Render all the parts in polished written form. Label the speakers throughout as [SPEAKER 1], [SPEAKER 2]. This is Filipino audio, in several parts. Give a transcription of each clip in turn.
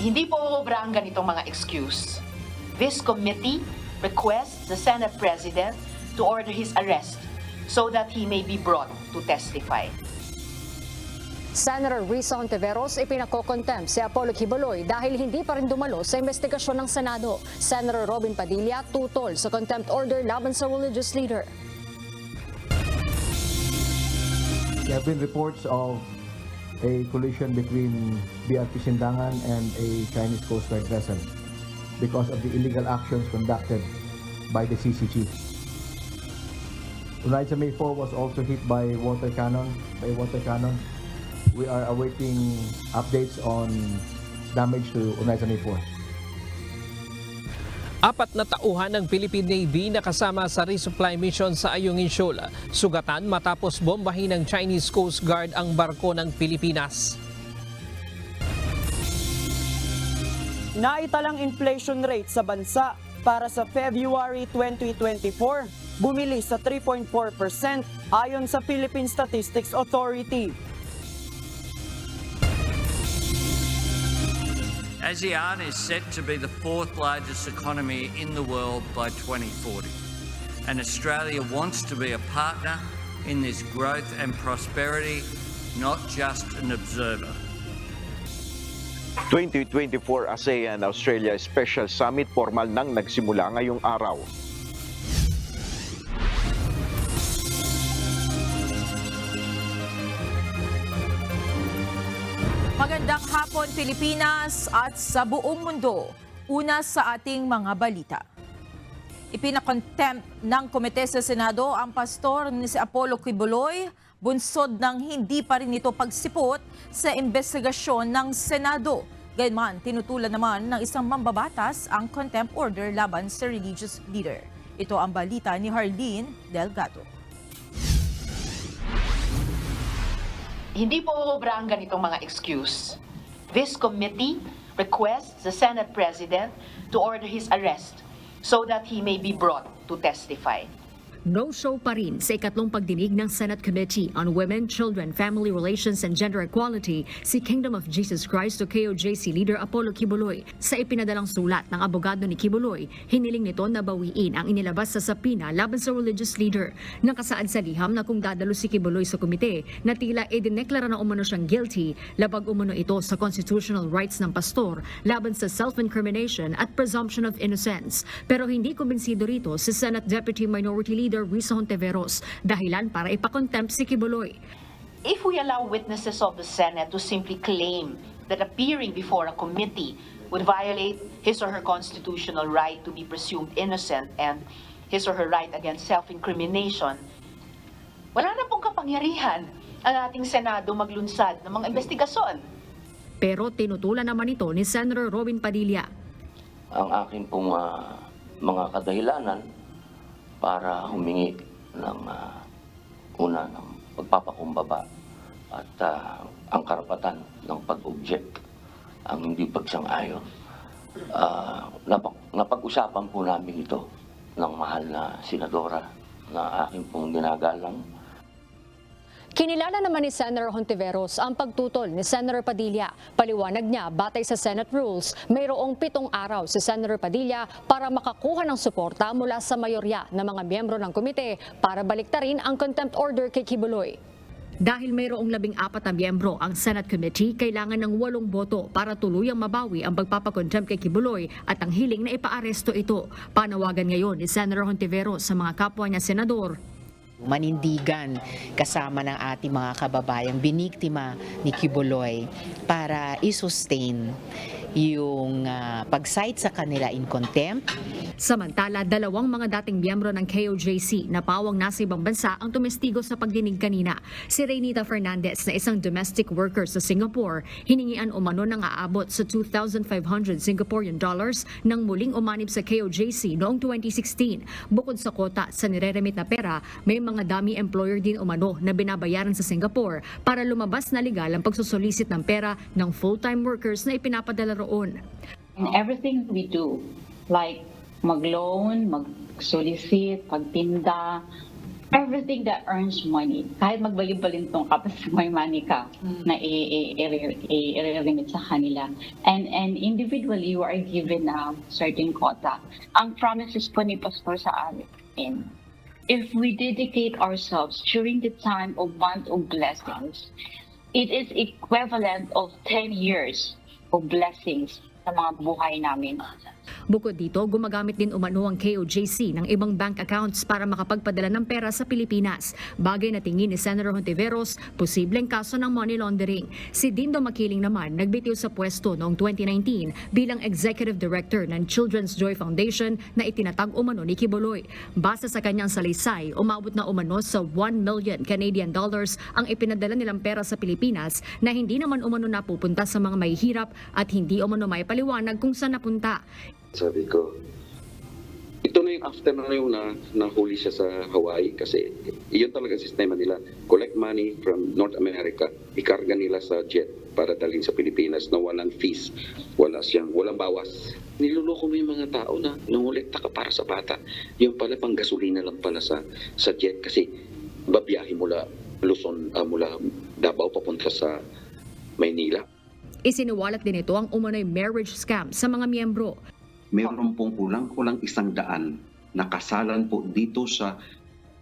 [SPEAKER 1] Hindi po obra ang ganitong mga excuse. This committee requests the Senate President to order his arrest so that he may be brought to testify.
[SPEAKER 2] Senator Risa Hontiveros ipinakokontempt si Apollo Quiboloy dahil hindi pa rin dumalo sa investigasyon ng Senado. Senator Robin Padilla tutol sa contempt order laban sa religious leader.
[SPEAKER 3] There have been reports of a collision between BRP Sindangan and a Chinese Coast Guard vessel because of the illegal actions conducted by the CCG. Unaysa May 4 was also hit by water cannon. We are awaiting updates on damage to Unaysa May 4.
[SPEAKER 4] 4 na tauhan ng Philippine Navy na kasama sa resupply mission sa Ayungin Shoal. Sugatan matapos bombahin ng Chinese Coast Guard ang barko ng Pilipinas.
[SPEAKER 5] Naitalang inflation rate sa bansa para sa February 2024 bumili sa 3.4% ayon sa Philippine Statistics Authority.
[SPEAKER 6] ASEAN is set to be the 4th largest economy in the world by 2040, and Australia wants to be a partner in this growth and prosperity, not just an observer.
[SPEAKER 7] 2024 ASEAN-Australia Special Summit formal nang nagsimula ngayong araw.
[SPEAKER 8] Magandang hapon Pilipinas at sa buong mundo. Una sa ating mga balita. Ipinakontempt ng komite sa Senado ang pastor ni si Apollo Quiboloy, bunsod ng hindi pa rin ito pagsipot sa investigasyon ng Senado. Gayunman, tinutulan naman ng isang mambabatas ang contempt order laban sa religious leader. Ito ang balita ni Harleen Delgado.
[SPEAKER 1] Hindi po obra ang ganitong mga excuse. This committee requests the Senate President to order his arrest so that he may be brought to testify.
[SPEAKER 2] No-show pa rin sa ikatlong pagdinig ng Senate Committee on Women, Children, Family Relations and Gender Equality si Kingdom of Jesus Christ o KOJC leader Apollo Quiboloy. Sa ipinadalang sulat ng abogado ni Quiboloy, hiniling nito na bawiin ang inilabas sa sapina laban sa religious leader. Nakasaad sa liham na kung dadalo si Quiboloy sa komite na tila idineklara na umano siyang guilty, labag umano ito sa constitutional rights ng pastor laban sa self-incrimination at presumption of innocence. Pero hindi kumbinsido rito si Senate Deputy Minority Leader Risa Hontiveros, dahilan para ipakontempt si Quiboloy.
[SPEAKER 1] If we allow witnesses of the Senate to simply claim that appearing before a committee would violate his or her constitutional right to be presumed innocent and his or her right against self-incrimination, wala na pong kapangyarihan ang ating Senado maglunsad ng mga investigasyon.
[SPEAKER 2] Pero tinutulan naman ito ni Senator Robin Padilla.
[SPEAKER 9] Ang akin pong mga kadahilanan para humingi ng una ng pagpapakumbaba at ang karapatan ng pag-object, ang hindi pagsang-ayon. Napag-usapan po namin ito ng mahal na senadora na aking pong ginagalang.
[SPEAKER 2] Kinilala naman ni Senator Hontiveros ang pagtutol ni Senator Padilla. Paliwanag niya, batay sa Senate rules, mayroong 7 araw si Senator Padilla para makakuha ng suporta mula sa mayorya ng mga miyembro ng komite para baliktarin ang contempt order kay Quiboloy. Dahil mayroong 14 na miyembro ang Senate Committee, kailangan ng 8 boto para tuluyang mabawi ang pagpapakontempt kay Quiboloy at ang hiling na ipaaresto ito. Panawagan ngayon ni Senator Hontiveros sa mga kapwa niya senador.
[SPEAKER 10] Manindigan kasama ng ating mga kababayang biniktima ni Quiboloy para i-sustain yung pag-cite sa kanila in contempt.
[SPEAKER 2] Samantala, 2 mga dating miyembro ng KOJC na pawang nasa ibang bansa ang tumestigo sa pagdinig kanina. Si Reynita Fernandez na isang domestic worker sa Singapore, hiningian umano ng aabot sa 2,500 Singaporean dollars nang muling umanib sa KOJC noong 2016. Bukod sa kota sa nireremit na pera, may mga dummy employer din umano na binabayaran sa Singapore para lumabas na legal ang pagsusolicit ng pera ng full-time workers na ipinapadala roon.
[SPEAKER 11] In everything we do, like mag-loan, mag-solicit, pagtinda, everything that earns money, kahit magbalib-balintong ka, basta may money ka na i-remit sa kanila. And individually, you are given a certain quota. Ang promises po ni Pastor sa amin, if we dedicate ourselves during the time of month of blessings, it is equivalent of 10 years of blessings sa mga buhay namin.
[SPEAKER 2] Bukod dito, gumagamit din umano ang KOJC ng ibang bank accounts para makapagpadala ng pera sa Pilipinas. Bagay na tingin ni Senator Hontiveros, posibleng kaso ng money laundering. Si Dindo Makiling naman nagbitiw sa pwesto noong 2019 bilang Executive Director ng Children's Joy Foundation na itinatag umano ni Quiboloy. Base sa kanyang salaysay, umabot na umano sa 1 million Canadian dollars ang ipinadala nilang pera sa Pilipinas na hindi naman umano napupunta sa mga mahihirap at hindi umano may paliwanag kung saan napunta.
[SPEAKER 12] Sabi ko, ito na yung after na yung nahuli siya sa Hawaii kasi iyon talaga sistema nila. Collect money from North America, ikarga nila sa jet para dalhin sa Pilipinas na walang fees, walang bawas. Niloloko mo yung mga tao na nangolekta ka para sa bata. Yung pala pang gasolina lang pala sa jet kasi babiyahe mula Luzon, mula Davao papunta sa Maynila.
[SPEAKER 2] Isinuwalat din ito ang umano'y marriage scam sa mga miyembro.
[SPEAKER 13] Meron pong kulang 100 na kasalan po dito sa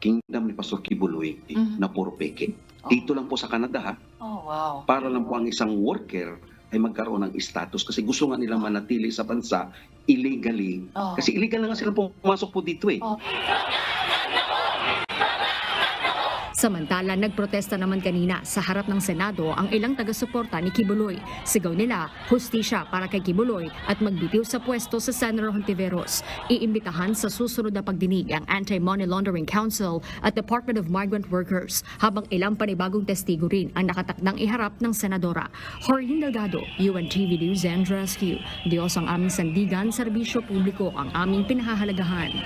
[SPEAKER 13] Kingdom ni Pastor Quiboloy na puro peke. Dito lang po sa Canada ha.
[SPEAKER 1] Oh, wow.
[SPEAKER 13] Para lang po ang isang worker ay magkaroon ng status kasi gusto nga nilang manatili sa bansa illegally. Kasi illegal na nga sila pumasok po dito eh.
[SPEAKER 2] Samantala, nagprotesta naman kanina sa harap ng Senado ang ilang taga-suporta ni Quiboloy. Sigaw nila, hustisya para kay Quiboloy at magbitiw sa pwesto sa Senator Hontiveros. Iimbitahan sa susunod na pagdinig ang Anti-Money Laundering Council at Department of Migrant Workers habang ilang panibagong testigo rin ang nakatakdang iharap ng Senadora. Jorge Delgado, UNTV News and Rescue. Diyos ang aming sandigan, serbisyo publiko ang aming pinahahalagahan.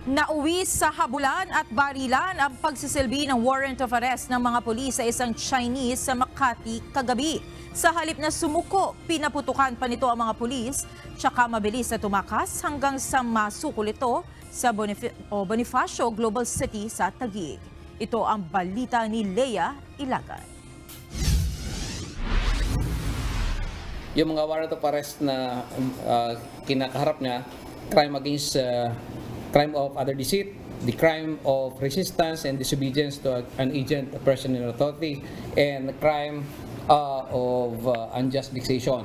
[SPEAKER 8] Nauwi sa habulan at barilan ang pagsisilbi ng warrant of arrest ng mga pulis sa isang Chinese sa Makati kagabi. Sa halip na sumuko, pinaputukan pa nito ang mga pulis, tsaka mabilis na tumakas hanggang sa masukol ito sa Bonifacio Global City sa Taguig. Ito ang balita ni Leia Ilagan.
[SPEAKER 14] Yung mga warrant of arrest na kinakaharap niya, crime of other deceit, the crime of resistance and disobedience to an agent, a person in authority, and the crime of unjust vexation.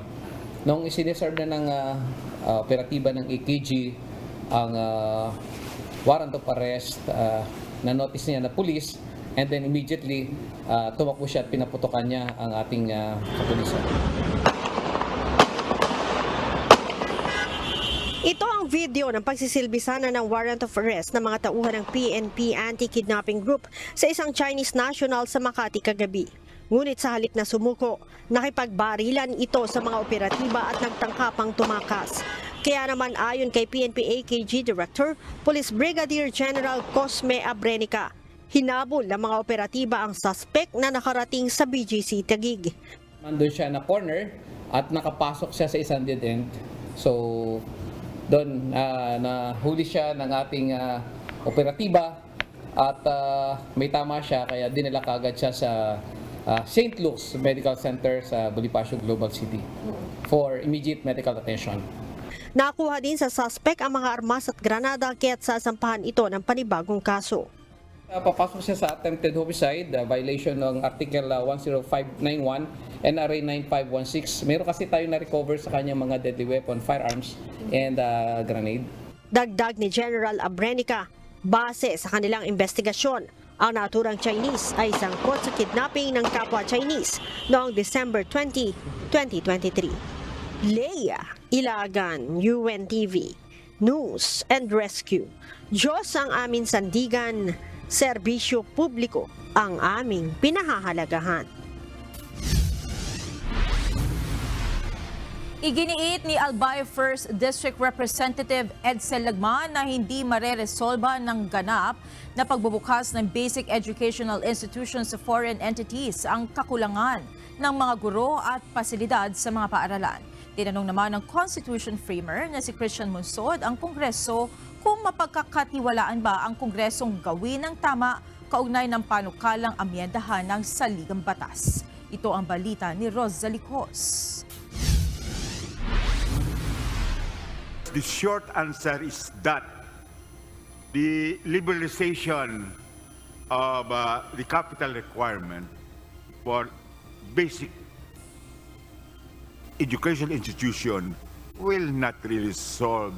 [SPEAKER 14] Nung isineserve na ng operatiba ng AKG ang warrant of arrest, na-notice niya na police, and then immediately tumakbo siya at pinaputokan niya ang ating kapulisan.
[SPEAKER 15] Ito ang video ng pagsisilbi sana ng warrant of arrest ng mga tauhan ng PNP Anti-Kidnapping Group sa isang Chinese national sa Makati kagabi. Ngunit sa halip na sumuko, nakipagbarilan ito sa mga operatiba at nagtangkapang tumakas. Kaya naman ayon kay PNP AKG Director, Police Brigadier General Cosme Abrenica, hinabol ng mga operatiba ang suspect na nakarating sa BGC Taguig.
[SPEAKER 14] Nandun siya na corner at nakapasok siya sa isang dead end. So, doon nahuli siya ng ating operatiba at may tama siya kaya dinala kaagad siya sa St. Luke's Medical Center sa Bonifacio Global City for immediate medical attention.
[SPEAKER 15] Nakuha din sa suspect ang mga armas at granada kaya't sasampahan ito ng panibagong kaso.
[SPEAKER 14] Papasok siya sa attempted homicide, violation ng Article 10591 NRA 9516. Meron kasi tayo na-recover sa kanyang mga deadly weapon, firearms, and grenade.
[SPEAKER 15] Dagdag ni General Abrenica, base sa kanilang investigasyon, ang naturang Chinese ay sangkot sa kidnapping ng kapwa Chinese noong December 20, 2023. Leia Ilagan, UNTV, News and Rescue. Diyos ang aming sandigan, serbisyo publiko ang aming pinahahalagahan.
[SPEAKER 8] Iginiit ni Albay 1st District Representative Edsel Lagman na hindi mareresolba ng ganap na pagbubukas ng basic educational institutions sa foreign entities ang kakulangan ng mga guro at pasilidad sa mga paaralan. Tinanong naman ng Constitution Framer na si Christian Monsod ang Kongreso kung mapagkakatiwalaan ba ang Kongresong gawin ng tama kaugnay ng panukalang amyendahan ng saligang batas. Ito ang balita ni Rosalie Cos.
[SPEAKER 16] The short answer is that the liberalization of the capital requirement for basic education institution will not really solve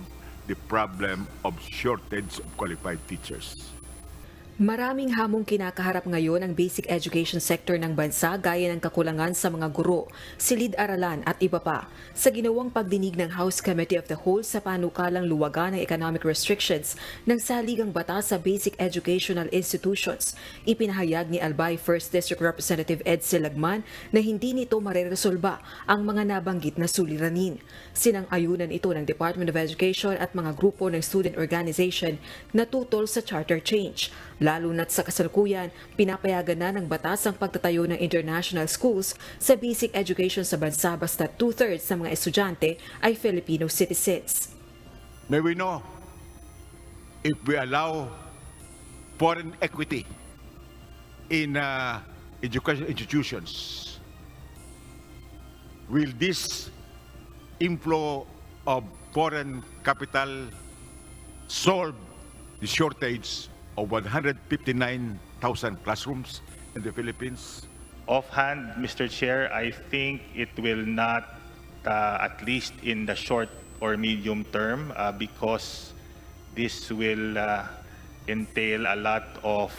[SPEAKER 16] the problem of shortage of qualified teachers.
[SPEAKER 17] Maraming hamong kinakaharap ngayon ang basic education sector ng bansa gaya ng kakulangan sa mga guro, silid-aralan at iba pa. Sa ginawang pagdinig ng House Committee of the Whole sa panukalang luwagan ng economic restrictions ng saligang batas sa basic educational institutions, ipinahayag ni Albay 1st District Representative Ed Silagman na hindi nito mareresolba ang mga nabanggit na suliranin. Sinang-ayunan ito ng Department of Education at mga grupo ng student organization na tutol sa charter change. Lalo na't sa kasalukuyan, pinapayagan na ng batas ang pagtatayo ng international schools sa basic education sa bansa basta 2/3 ng mga estudyante ay Filipino citizens.
[SPEAKER 16] May we know if we allow foreign equity in education institutions, will this inflow of foreign capital solve the shortage of 159,000 classrooms in the Philippines?
[SPEAKER 18] Offhand, Mr. Chair, I think it will not, at least in the short or medium term, because this will entail a lot of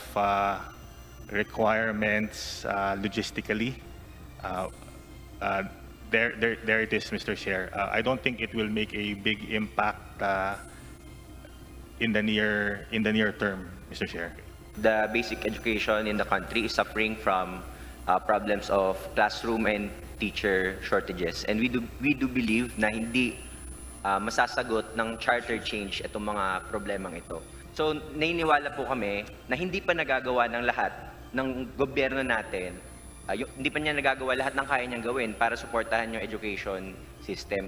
[SPEAKER 18] requirements logistically. There it is, Mr. Chair. I don't think it will make a big impact in the near term, Mr. Chair.
[SPEAKER 19] The basic education in the country is suffering from problems of classroom and teacher shortages, and we do believe na hindi masasagot ng charter change itong mga problemang ito. So naniniwala po kami na hindi pa nagagawa ng lahat ng gobyerno natin, hindi pa niya nagagawa lahat ng kaya niyang gawin para suportahan yung education system.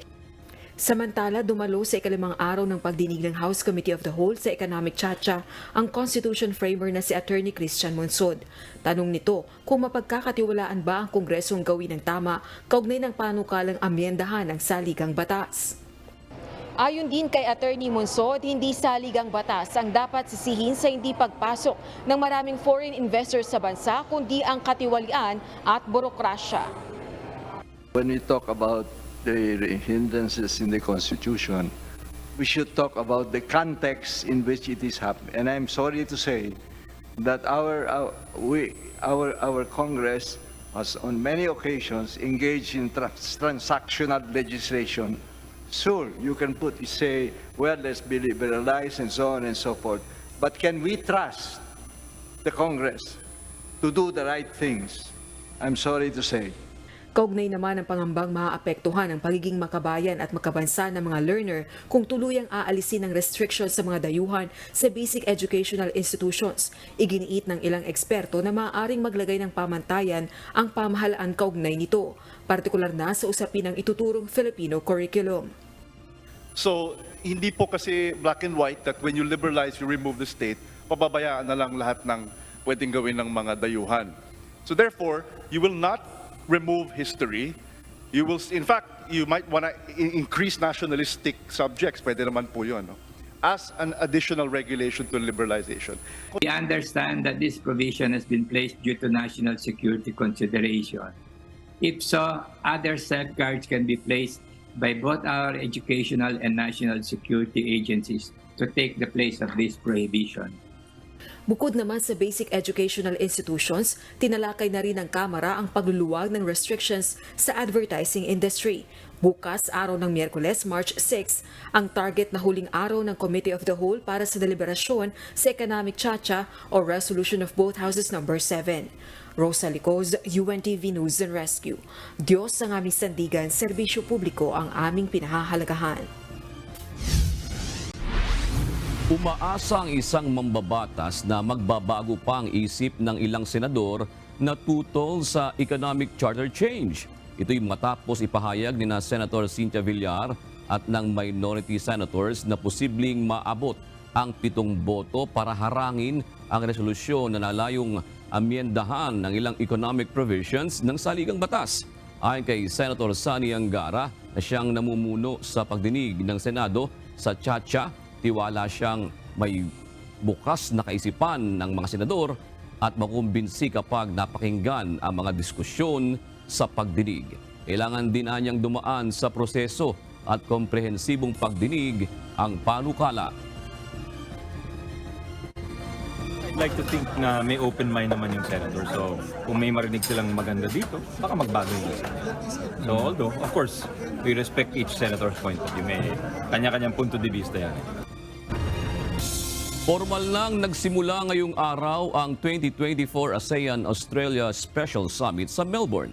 [SPEAKER 17] Samantala, dumalo sa ikalimang araw ng pagdinig ng House Committee of the Whole sa Economic Chacha ang Constitution Framer na si Attorney Christian Monsod. Tanong nito kung mapagkakatiwalaan ba ang Kongresong gawin ng tama kaugnay ng panukalang amyendahan ng saligang batas. Ayon din kay Attorney Monsod, hindi saligang batas ang dapat sisihin sa hindi pagpasok ng maraming foreign investors sa bansa kundi ang katiwalian at burokrasya.
[SPEAKER 20] When we talk about the hindrances in the Constitution, we should talk about the context in which it is happening. And I'm sorry to say that our Congress has on many occasions engaged in transactional legislation. Sure, you can say, well, let's be liberalized and so on and so forth. But can we trust the Congress to do the right things? I'm sorry to say.
[SPEAKER 17] Kaugnay naman ang pangambang maaapektuhan ang pagiging makabayan at makabansa ng mga learner kung tuluyang aalisin ang restrictions sa mga dayuhan sa basic educational institutions. Iginiit ng ilang eksperto na maaaring maglagay ng pamantayan ang pamahalaan kaugnay nito, partikular na sa usapin ng ituturong Filipino curriculum.
[SPEAKER 21] So, hindi po kasi black and white that when you liberalize, you remove the state, pababayaan na lang lahat ng pwedeng gawin ng mga dayuhan. So therefore, you will not remove history. You will, in fact, you might want to increase nationalistic subjects. Pwede naman po yun, no? As an additional regulation to liberalization.
[SPEAKER 22] We understand that this provision has been placed due to national security consideration. If so, other safeguards can be placed by both our educational and national security agencies to take the place of this prohibition.
[SPEAKER 17] Bukod naman sa basic educational institutions, tinalakay na rin ng Kamara ang pagluluwag ng restrictions sa advertising industry. Bukas, araw ng Miyerkules, March 6, ang target na huling araw ng Committee of the Whole para sa deliberasyon sa Economic Chacha o Resolution of both Houses No. 7. Rosalie Cos, UNTV News and Rescue. Diyos ang aming sandigan, serbisyo publiko ang aming pinahahalagahan.
[SPEAKER 23] Umaasa ang isang mambabatas na magbabago pa ang isip ng ilang senador na tutol sa economic charter change. Ito'y matapos ipahayag ni na Senator Cynthia Villar at ng minority senators na posibleng maabot ang 7 boto para harangin ang resolusyon na nalayong amyendahan ng ilang economic provisions ng saligang batas. Ayon kay Senator Sani Angara na siyang namumuno sa pagdinig ng Senado sa Chacha, tiwala siyang may bukas na kaisipan ng mga senador at makumbinsi kapag napakinggan ang mga diskusyon sa pagdinig. Kailangan din anyang dumaan sa proseso at komprehensibong pagdinig ang panukala.
[SPEAKER 3] I'd like to think na may open mind naman yung senator. So, kung may marinig silang maganda dito, baka magbago yung isa. So, although, of course, we respect each senator's point of view. May kanya-kanyang punto de vista yan.
[SPEAKER 23] Formal nang nagsimula ngayong araw ang 2024 ASEAN-Australia Special Summit sa Melbourne.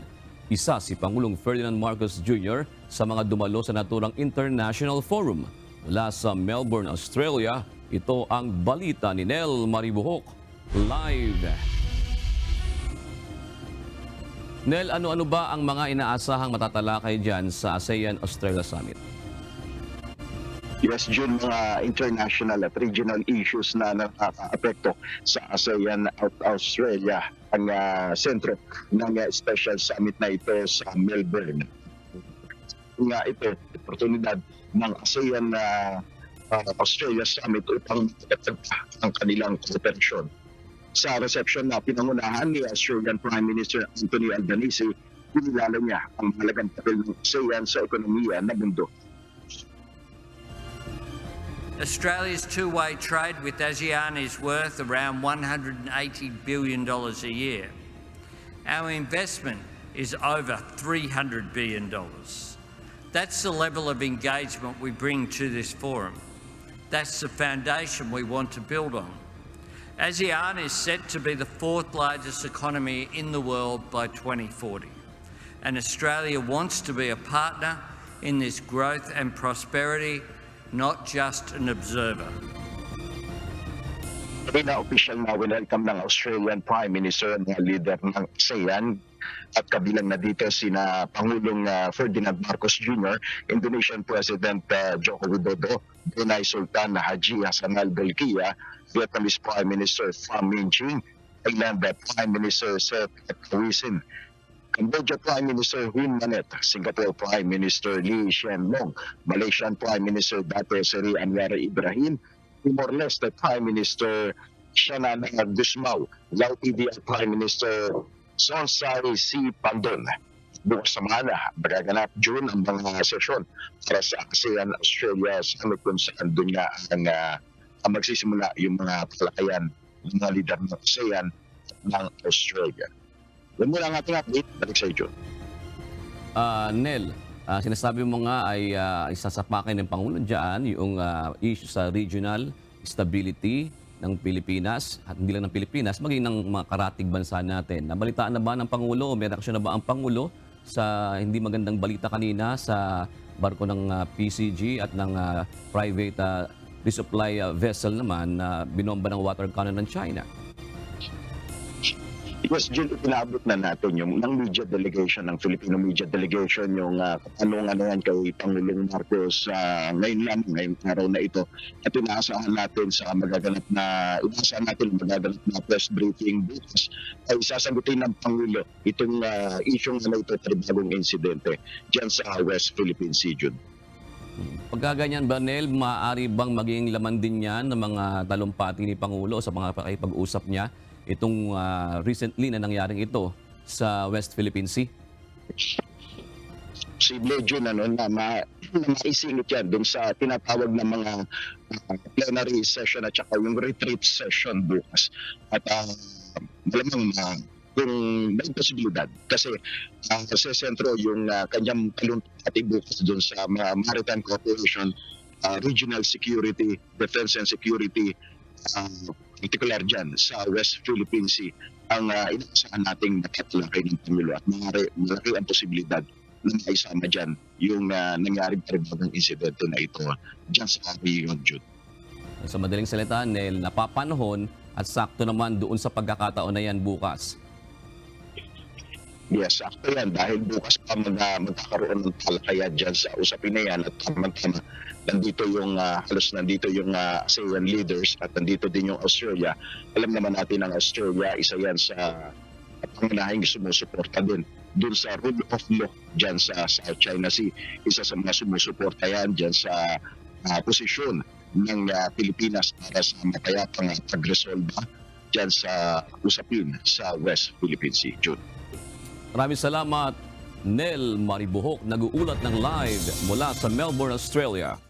[SPEAKER 23] Isa si Pangulong Ferdinand Marcos Jr. sa mga dumalo sa naturang International Forum. Mula sa Melbourne, Australia, ito ang balita ni Nel Maribuhok live. Nel, ano-ano ba ang mga inaasahang matatalakay dyan sa ASEAN-Australia Summit?
[SPEAKER 4] Yes, June, mga international at regional issues na nakaka-apekto sa ASEAN at Australia ang sentro ng special summit na ito sa Melbourne. Nga ito, oportunidad ng ASEAN Australia Summit upang matatag ang kanilang kooperasyon. Sa reception na pinangunahan ni Australian Prime Minister Anthony Albanese, pinilala niya ang mahalagang papel ng ASEAN sa ekonomiya ng mundo.
[SPEAKER 6] Australia's two-way trade with ASEAN is worth around $180 billion a year. Our investment is over $300 billion. That's the level of engagement we bring to this forum. That's the foundation we want to build on. ASEAN is set to be the 4th largest economy in the world by 2040. And Australia wants to be a partner in this growth and prosperity, not just an observer.
[SPEAKER 4] Official na welcome ng Australian Prime Minister ng leader ng ASEAN at kabilang na dito sina Pangulong Ferdinand Marcos Jr., Indonesian President Joko Widodo, Brunei Sultan Haji Hassan al-Bolkiah, Vietnamese Prime Minister Pham Minh Chinh, Thailand Prime Minister Seth Thavisin, Cambodia Prime Minister Hun Manet, Singapore Prime Minister Lee Hsien Loong, Malaysian Prime Minister Dato' Seri Anwar Ibrahim, Timor-Leste Prime Minister Shanana Gusmao, Laos Prime Minister Sonsai Sipandon. Bukas naman, magaganap June ang mga sesyon para sa ASEAN-Australia Summit kung saan doon nga ang magsisimula yung mga talakayan ng mga leader ng ASEAN at ng Australia. Yan muna ang ating update. Balik sa iyo.
[SPEAKER 23] Nel, sinasabi mo nga ay isasapakin ng Pangulo dyan yung issue sa regional stability ng Pilipinas at hindi lang ng Pilipinas, maging ng mga karatig bansa natin. Nabalitaan na ba ng Pangulo o may reaksyon na ba ang Pangulo sa hindi magandang balita kanina sa barko ng PCG at ng private resupply vessel naman na binomba ng water cannon ng China?
[SPEAKER 4] Yes, Jill, pinabot na natin yung ng media delegation, ng Filipino media delegation, yung katanungan na yan kay Pangulong Marcos ngayong araw na ito. At inaasahan natin magaganap na press briefing bukas ay sasagutin ng Pangulo itong isyong na ito, bagong insidente dyan sa West Philippine Sea, June.
[SPEAKER 23] Pagkaganyan ba, Nel, maaari bang maging laman din yan ng mga talumpati ni Pangulo sa mga pakipag-usap niya itong recently na nangyaring ito sa West Philippine Sea?
[SPEAKER 4] Posible, June, na maisingit yan dun sa tinatawag na mga plenary session at saka yung retreat session bukas. At malamang kung may posibilidad kasi sa sentro yung kanyang talumpati bukas dun sa maritime cooperation, regional security, defense and security, particular dyan sa West Philippine Sea, ang inaasahan nating nakatalakay ng Pangulo at malaki ang posibilidad na maisama dyan yung nangyaring tribunang insidente na ito dyan sa region, Jude.
[SPEAKER 23] Sa madaling salita, Nel, napapanahon at sakto naman doon sa pagkakataon na yan bukas.
[SPEAKER 4] Yes, sakto yan. Dahil bukas pa magkakaroon ng talakayan dyan sa usapin na yan at tama-tama. Nandito yung, halos nandito yung ASEAN leaders at nandito din yung Australia. Alam naman natin ang Australia, isa yan sa pangunahing sumusuporta din dun sa rule of law dyan sa South China Sea. Isa sa mga sumusuporta yan dyan sa posisyon ng Pilipinas para sa mapayapang pagresolba dyan sa usapin sa West Philippine Sea. June.
[SPEAKER 23] Maraming salamat, Nel Maribuhok, nag-uulat ng live mula sa Melbourne, Australia.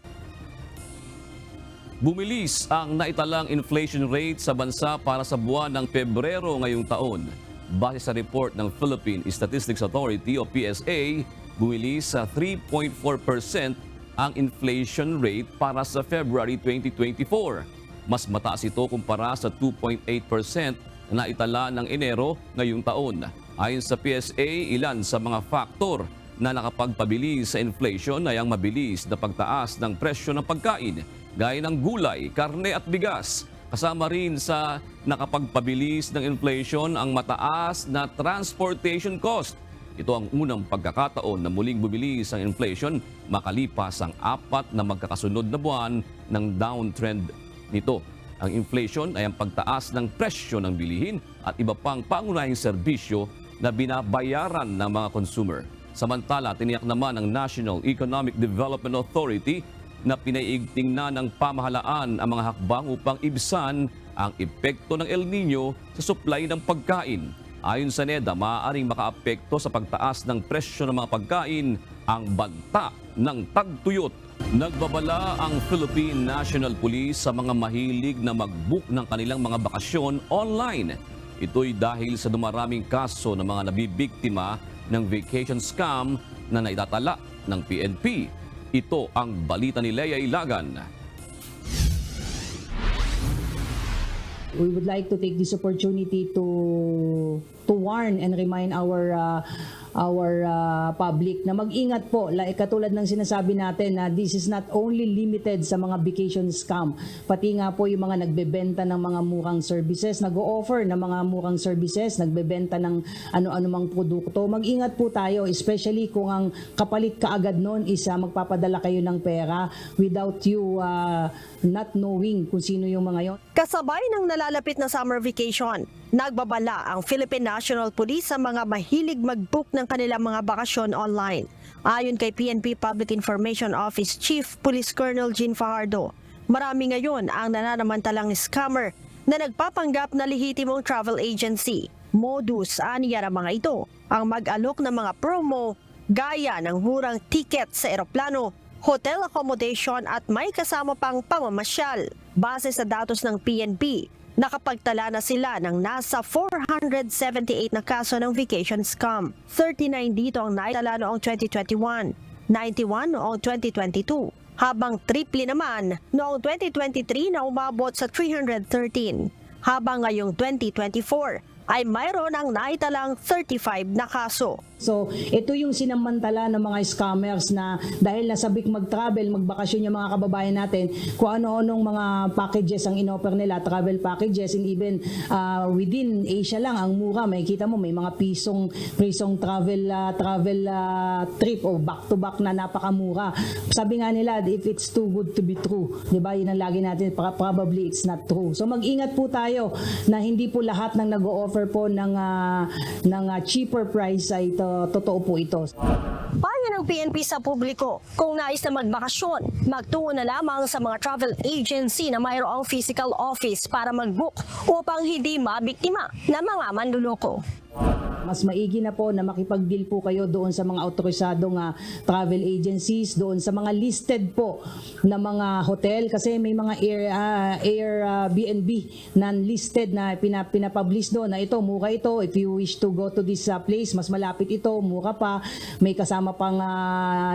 [SPEAKER 23] Bumilis ang naitalang inflation rate sa bansa para sa buwan ng Pebrero ngayong taon. Base sa report ng Philippine Statistics Authority o PSA, bumilis sa 3.4% ang inflation rate para sa February 2024. Mas mataas ito kumpara sa 2.8% na itala ng Enero ngayong taon. Ayon sa PSA, ilan sa mga faktor na nakapagpabilis sa inflation ay ang mabilis na pagtaas ng presyo ng pagkain, gaya ng gulay, karne at bigas. Kasama rin sa nakapagpabilis ng inflation ang mataas na transportation cost. Ito ang unang pagkakataon na muling bumilis ang inflation makalipas ang 4 na magkakasunod na buwan ng downtrend nito. Ang inflation ay ang pagtaas ng presyo ng bilihin at iba pang pangunahing serbisyo na binabayaran ng mga consumer. Samantala, tiniyak naman ng National Economic Development Authority na pinaiigting na ng pamahalaan ang mga hakbang upang ibsan ang epekto ng El Nino sa supply ng pagkain. Ayon sa NEDA, maaaring makaapekto sa pagtaas ng presyo ng mga pagkain ang banta ng tagtuyot. Nagbabala ang Philippine National Police sa mga mahilig na mag-book ng kanilang mga bakasyon online. Ito'y dahil sa dumaraming kaso ng mga nabibiktima ng vacation scam na naitatala ng PNP. Ito ang balita ni Lea Ilagan.
[SPEAKER 5] We would like to take this opportunity to warn and remind our public na mag-ingat po, like katulad ng sinasabi natin na this is not only limited sa mga vacation scam, pati nga po yung mga nagbebenta ng mga murang services, nag-o-offer ng mga murang services, nagbebenta ng ano-ano mang produkto. Mag-ingat po tayo, especially kung ang kapalit kaagad nun is magpapadala kayo ng pera without you not knowing kung sino yung mga yon.
[SPEAKER 15] Kasabay ng nalalapit na summer vacation, nagbabala ang Philippine National Police sa mga mahilig mag-book ng kanilang mga bakasyon online. Ayon kay PNP Public Information Office Chief Police Colonel Jean Fajardo, marami ngayon ang nananamantalang scammer na nagpapanggap na lehitimong travel agency. Modus aniya ng mga ito ang mag-alok ng mga promo gaya ng murang ticket sa eroplano, hotel accommodation at may kasama pang pamamasyal. Base sa datos ng PNP, nakapagtala na sila ng nasa 478 na kaso ng vacation scam. 39 dito ang naitala noong 2021, 91 noong 2022, habang triple naman noong 2023 na umabot sa 313, habang ngayong 2024 ay mayroon ang naitalang 35 na kaso.
[SPEAKER 5] So, ito yung sinamantala ng mga scammers na dahil nasabik mag-travel, magbakasyon yung mga kababayan natin, kung ano-anong mga packages ang in-offer nila, travel packages, and even within Asia lang, ang mura, may kita mo, may mga pisong travel trip o back-to-back na napakamura. Sabi nga nila, if it's too good to be true, di ba? Yun ang lagi natin, probably it's not true. So, mag-ingat po tayo na hindi po lahat ng nag-o-offer po ng cheaper price ay totoo po ito.
[SPEAKER 15] Payo ng PNP sa publiko, kung nais na magbakasyon, magtungo na lamang sa mga travel agency na mayroong physical office para mag-book upang hindi mabiktima ng mga manluloko.
[SPEAKER 5] Mas maigi na po na makipag-deal po kayo doon sa mga autorisadong travel agencies, doon sa mga listed po na mga hotel, kasi may mga Airbnb non-listed na pinapublish doon na ito, mura ito, if you wish to go to this place, mas malapit ito, mura pa, may kasama pang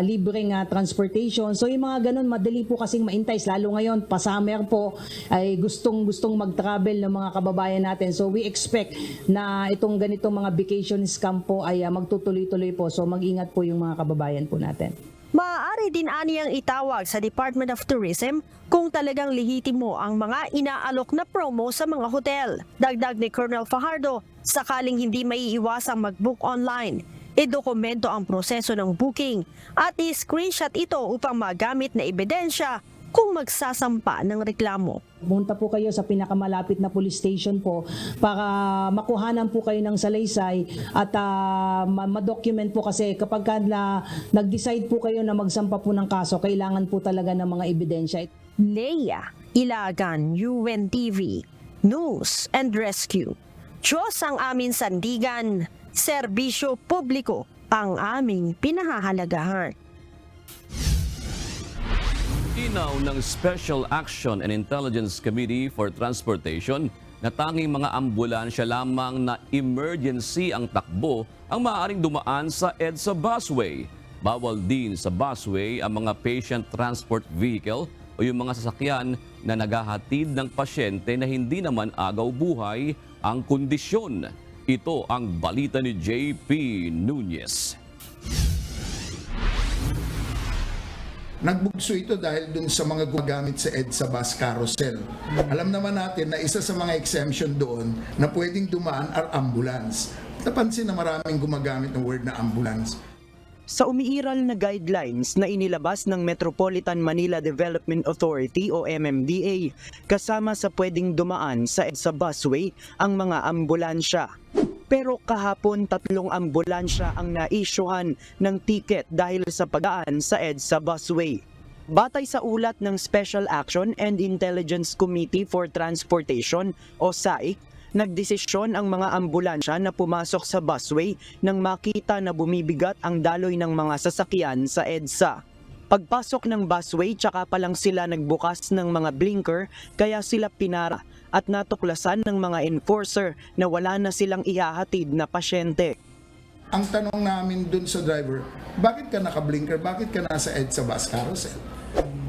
[SPEAKER 5] libreng transportation. So yung mga ganun, madali po kasing ma-entice, lalo ngayon, pa-summer po, ay gustong mag-travel ng mga kababayan natin. So we expect na itong ganitong mga vacation scam po ay magtutuloy-tuloy po. So mag-ingat po yung mga kababayan po natin.
[SPEAKER 15] Maaari din aniyang itawag sa Department of Tourism kung talagang lehitimo ang mga inaalok na promo sa mga hotel. Dagdag ni Colonel Fajardo, sakaling hindi maiiwasang mag-book online, idokumento ang proseso ng booking at i-screenshot ito upang magamit na ebidensya kung magsasampa ng reklamo.
[SPEAKER 5] Punta po kayo sa pinakamalapit na police station po para makuhanan po kayo ng salaysay at ma-document po kasi kapag nag-decide po kayo na magsampa po ng kaso, kailangan po talaga ng mga ebidensya.
[SPEAKER 15] Leia Ilagan, UNTV, News and Rescue. Diyos ang aming sandigan, serbisyo publiko ang aming pinahahalagahan.
[SPEAKER 23] Inaw ng Special Action and Intelligence Committee for Transportation na tanging mga ambulansya lamang na emergency ang takbo ang maaaring dumaan sa EDSA busway. Bawal din sa busway ang mga patient transport vehicle o yung mga sasakyan na naghahatid ng pasyente na hindi naman agaw buhay ang kondisyon. Ito ang balita ni JP Nunez.
[SPEAKER 7] Nagbugso ito dahil dun sa mga gumagamit sa EDSA bus carousel. Alam naman natin na isa sa mga exemption doon na pwedeng dumaan are ambulance. Napansin na maraming gumagamit ng word na ambulance.
[SPEAKER 9] Sa umiiral na guidelines na inilabas ng Metropolitan Manila Development Authority o MMDA, kasama sa pwedeng dumaan sa EDSA busway ang mga ambulansya. Pero kahapon 3 ambulansya ang naisyuhan ng ticket dahil sa pagdaan sa EDSA busway. Batay sa ulat ng Special Action and Intelligence Committee for Transportation o SAIC, nagdesisyon ang mga ambulansya na pumasok sa busway nang makita na bumibigat ang daloy ng mga sasakyan sa EDSA. Pagpasok ng busway, tsaka pa lang sila nagbukas ng mga blinker kaya sila pinara at natuklasan ng mga enforcer na wala na silang ihahatid na pasyente.
[SPEAKER 7] Ang tanong namin dun sa driver, bakit ka naka-blinker? Bakit ka nasa EDSA bus carousel?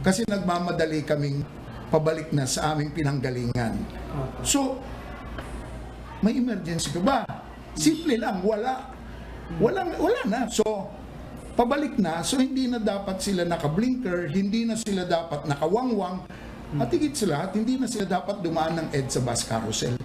[SPEAKER 7] Kasi nagmamadali kaming pabalik na sa aming pinanggalingan. So, may emergency ka ba? Simple lang, wala na. So, pabalik na. So, hindi na dapat sila naka-blinker, hindi na sila dapat nakawangwang, at higit sa lahat, hindi na sila dapat dumaan ng EDSA bus carousel.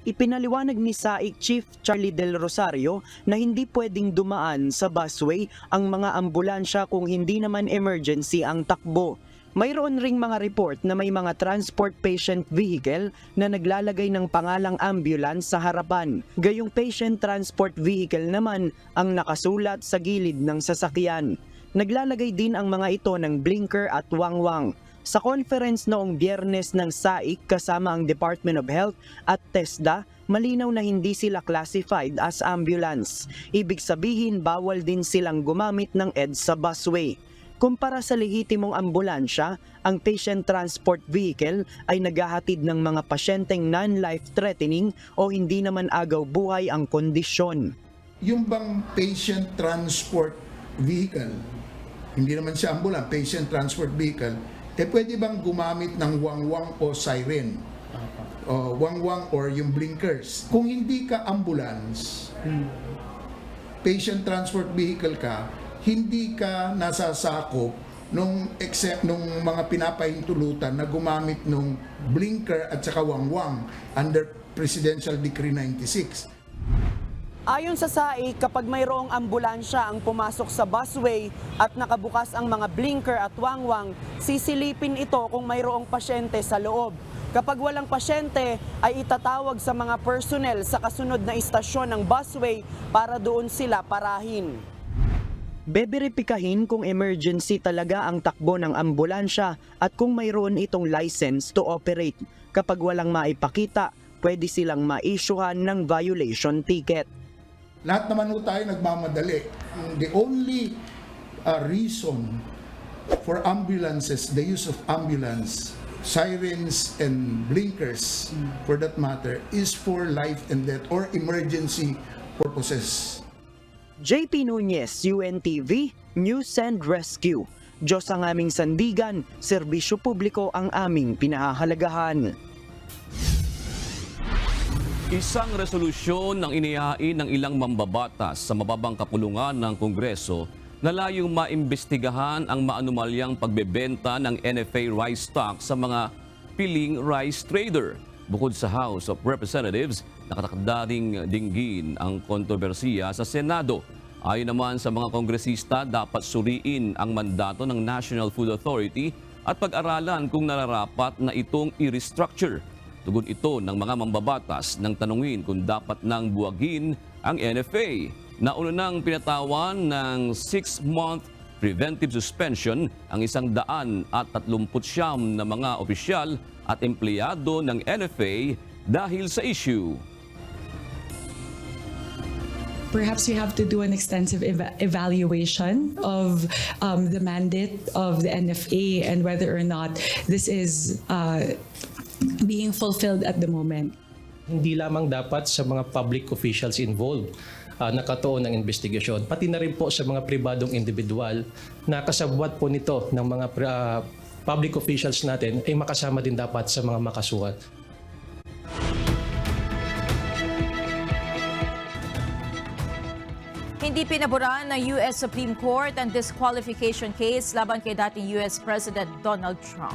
[SPEAKER 9] Ipinaliwanag ni SAIC Chief Charlie Del Rosario na hindi pwedeng dumaan sa busway ang mga ambulansya kung hindi naman emergency ang takbo. Mayroon ring mga report na may mga transport patient vehicle na naglalagay ng pangalang ambulance sa harapan. Gayong patient transport vehicle naman ang nakasulat sa gilid ng sasakyan. Naglalagay din ang mga ito ng blinker at wangwang. Sa conference noong Biyernes ng SAIC kasama ang Department of Health at TESDA, malinaw na hindi sila classified as ambulance. Ibig sabihin, bawal din silang gumamit ng EDSA busway. Kumpara sa lehitimong ambulansya, ang patient transport vehicle ay naghahatid ng mga pasyenteng non-life-threatening o hindi naman agaw buhay ang kondisyon.
[SPEAKER 7] Yung bang patient transport vehicle, hindi naman siya ambulance, patient transport vehicle, pwede bang gumamit ng wangwang o siren? Wangwang or yung blinkers. Kung hindi ka ambulance, patient transport vehicle ka, hindi ka nasasakop nung mga pinapahintulutan na gumamit nung blinker at saka wangwang under Presidential Decree 96.
[SPEAKER 9] Ayon sa SAIC, kapag mayroong ambulansya ang pumasok sa busway at nakabukas ang mga blinker at wangwang, sisilipin ito kung mayroong pasyente sa loob. Kapag walang pasyente, ay itatawag sa mga personnel sa kasunod na istasyon ng busway para doon sila parahin. Beberipikahin kung emergency talaga ang takbo ng ambulansya at kung mayroon itong license to operate. Kapag walang maipakita, pwede silang ma-issuehan ng violation ticket.
[SPEAKER 7] Lahat naman po tayo nagmamadali. The only reason for ambulances, the use of ambulance, sirens and blinkers for that matter, is for life and death or emergency purposes.
[SPEAKER 9] JP Nunez, UNTV, News and Rescue. Diyos ang aming sandigan, serbisyo publiko ang aming pinahahalagahan.
[SPEAKER 23] Isang resolusyon ng inihain ng ilang mambabatas sa mababang kapulungan ng Kongreso na layong maimbestigahan ang maanumalyang pagbebenta ng NFA rice stock sa mga piling rice trader. Bukod sa House of Representatives, nakatakda ding dinggin ang kontrobersiya sa Senado. Ayon naman sa mga kongresista, dapat suriin ang mandato ng National Food Authority at pag-aralan kung nararapat na itong i-restructure. Tugon ito ng mga mambabatas nang tanungin kung dapat nang buwagin ang NFA. Nauna nang pinatawan ng 6-month preventive suspension ang 139 na mga opisyal at empleyado ng NFA dahil sa issue.
[SPEAKER 10] Perhaps we have to do an extensive evaluation of the mandate of the NFA and whether or not this is being fulfilled at the moment.
[SPEAKER 11] Hindi lamang dapat sa mga public officials involved nakatuon ng investigasyon, pati na rin po sa mga pribadong individual na kasabwat po nito ng mga public officials natin ay makasama din dapat sa mga makasuhat.
[SPEAKER 8] Hindi pinaboran ng US Supreme Court ang disqualification case laban kay dating US President Donald Trump.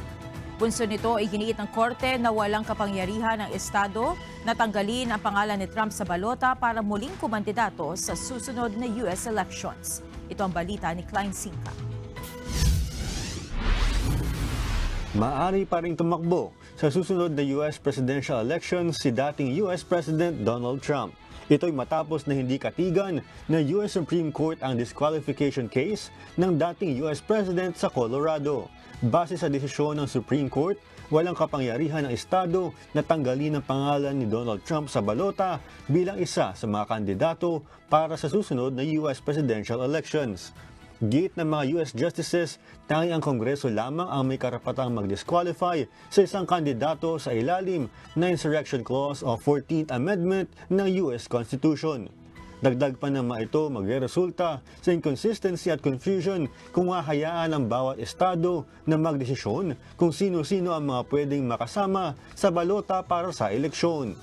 [SPEAKER 8] Bunso nito ay giniit ng korte na walang kapangyarihan ng Estado na tanggalin ang pangalan ni Trump sa balota para muling kumandidato sa susunod na US elections. Ito ang balita ni Klein Sinca.
[SPEAKER 12] Maaari pa ring tumakbo sa susunod na US presidential elections si dating US President Donald Trump. Ito'y matapos na hindi katigan ng US Supreme Court ang disqualification case ng dating US President sa Colorado. Base sa desisyon ng Supreme Court, walang kapangyarihan ng Estado na tanggalin ang pangalan ni Donald Trump sa balota bilang isa sa mga kandidato para sa susunod na US presidential elections. Git ng mga US Justices, tanging ang Kongreso lamang ang may karapatang mag-disqualify sa isang kandidato sa ilalim na Insurrection Clause of 14th Amendment ng US Constitution. Dagdag pa naman ito magre-resulta sa inconsistency at confusion kung hahayaan ang bawat estado na magdesisyon kung sino-sino ang mga pwedeng makasama sa balota para sa eleksyon.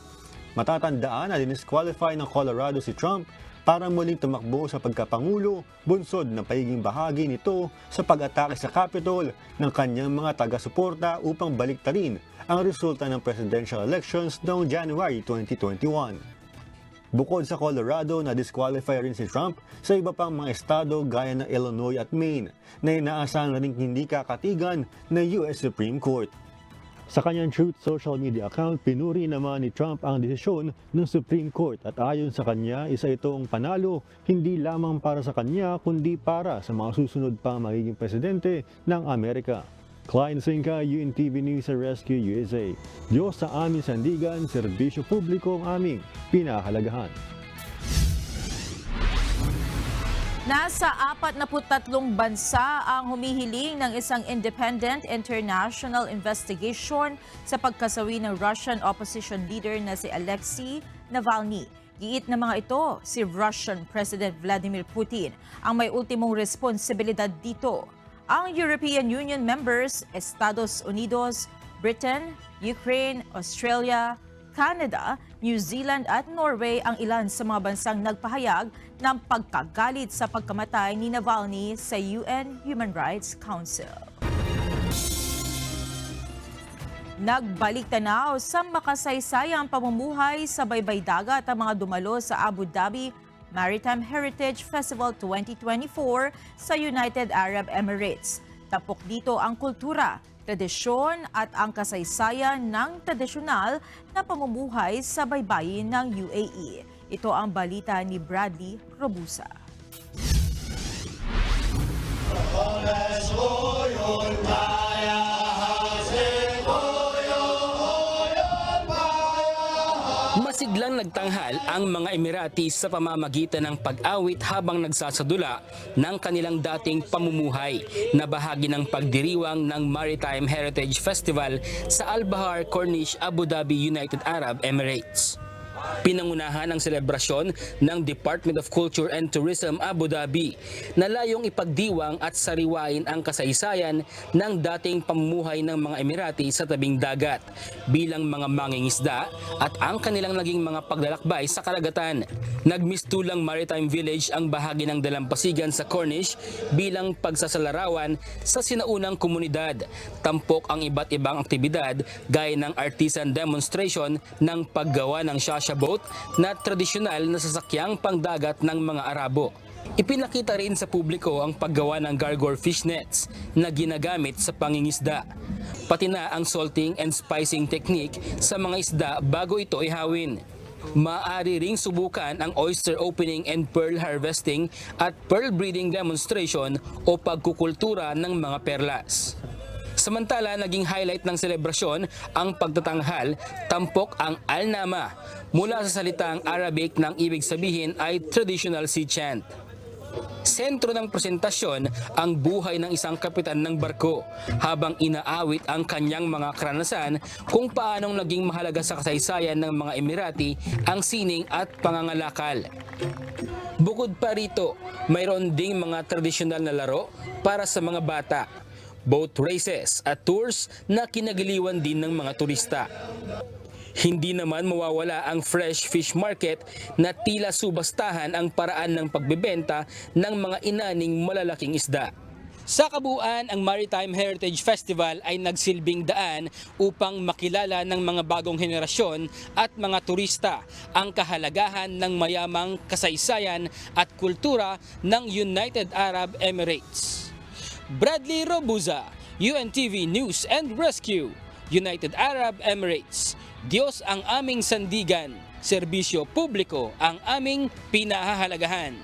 [SPEAKER 12] Matatandaan na dinisqualify ng Colorado si Trump para muling tumakbo sa pagkapangulo, bunsod ng pagiging bahagi nito sa pag-atake sa Capitol ng kanyang mga taga-suporta upang baliktarin ang resulta ng presidential elections noong January 2021. Bukod sa Colorado, na-disqualify rin si Trump sa iba pang mga estado gaya ng Illinois at Maine na inaasahan rin hindi kakatigan ng US Supreme Court. Sa kanyang Truth social media account, pinuri naman ni Trump ang desisyon ng Supreme Court at ayon sa kanya, isa itong panalo hindi lamang para sa kanya kundi para sa mga susunod pang magiging presidente ng Amerika. Klein Sinca, UNTV News sa Rescue USA. Diyos sa aming sandigan, serbisyo publiko ang aming pinahalagahan.
[SPEAKER 8] Nasa 43 bansa ang humihiling ng isang independent international investigation sa pagkasawi ng Russian opposition leader na si Alexei Navalny. Giit na mga ito, si Russian President Vladimir Putin ang may ultimong responsibilidad dito. Ang European Union members, Estados Unidos, Britain, Ukraine, Australia, Canada, New Zealand at Norway ang ilan sa mga bansang nagpahayag ng pagkagalit sa pagkamatay ni Navalny sa UN Human Rights Council. Nagbalik tanaw sa makasaysayang pamumuhay sa baybay dagat ang mga dumalo sa Abu Dhabi Maritime Heritage Festival 2024 sa United Arab Emirates. Tapok dito ang kultura, tradisyon at ang kasaysayan ng tradisyonal na pamumuhay sa baybayin ng UAE. Ito ang balita ni Bradley Robusa.
[SPEAKER 24] Masiglang nagtanghal ang mga Emiratis sa pamamagitan ng pag-awit habang nagsasadula ng kanilang dating pamumuhay na bahagi ng pagdiriwang ng Maritime Heritage Festival sa Al Bahar Corniche, Abu Dhabi, United Arab Emirates. Pinangunahan ang selebrasyon ng Department of Culture and Tourism Abu Dhabi na layong ipagdiwang at sariwain ang kasaysayan ng dating pamumuhay ng mga Emirati sa tabing dagat bilang mga mangingisda at ang kanilang naging mga paglalakbay sa karagatan. Nagmistulang Maritime Village ang bahagi ng dalampasigan sa Cornish bilang pagsasalarawan sa sinaunang komunidad. Tampok ang iba't ibang aktibidad gaya ng artisan demonstration ng paggawa ng shasha boat na tradisyonal na sasakyang pangdagat ng mga Arabo. Ipinakita rin sa publiko ang paggawa ng gargor fish nets na ginagamit sa pangingisda, pati na ang salting and spicing technique sa mga isda bago ito ihawin. Maaari ring subukan ang oyster opening and pearl harvesting at pearl breeding demonstration o pagkukultura ng mga perlas. Samantala, naging highlight ng selebrasyon ang pagtatanghal, tampok ang Al-Nama. Mula sa salitang Arabic ng ibig sabihin ay traditional sea chant. Sentro ng presentasyon ang buhay ng isang kapitan ng barko habang inaawit ang kanyang mga karanasan kung paanong naging mahalaga sa kasaysayan ng mga Emirati ang sining at pangangalakal. Bukod pa rito, mayroon ding mga tradisyonal na laro para sa mga bata, boat races at tours na kinagiliwan din ng mga turista. Hindi naman mawawala ang fresh fish market na tila subastahan ang paraan ng pagbebenta ng mga inaning malalaking isda. Sa kabuuan, ang Maritime Heritage Festival ay nagsilbing daan upang makilala ng mga bagong henerasyon at mga turista ang kahalagahan ng mayamang kasaysayan at kultura ng United Arab Emirates. Bradley Robuza, UNTV News and Rescue, United Arab Emirates. Diyos ang aming sandigan, serbisyo publiko ang aming pinahahalagahan.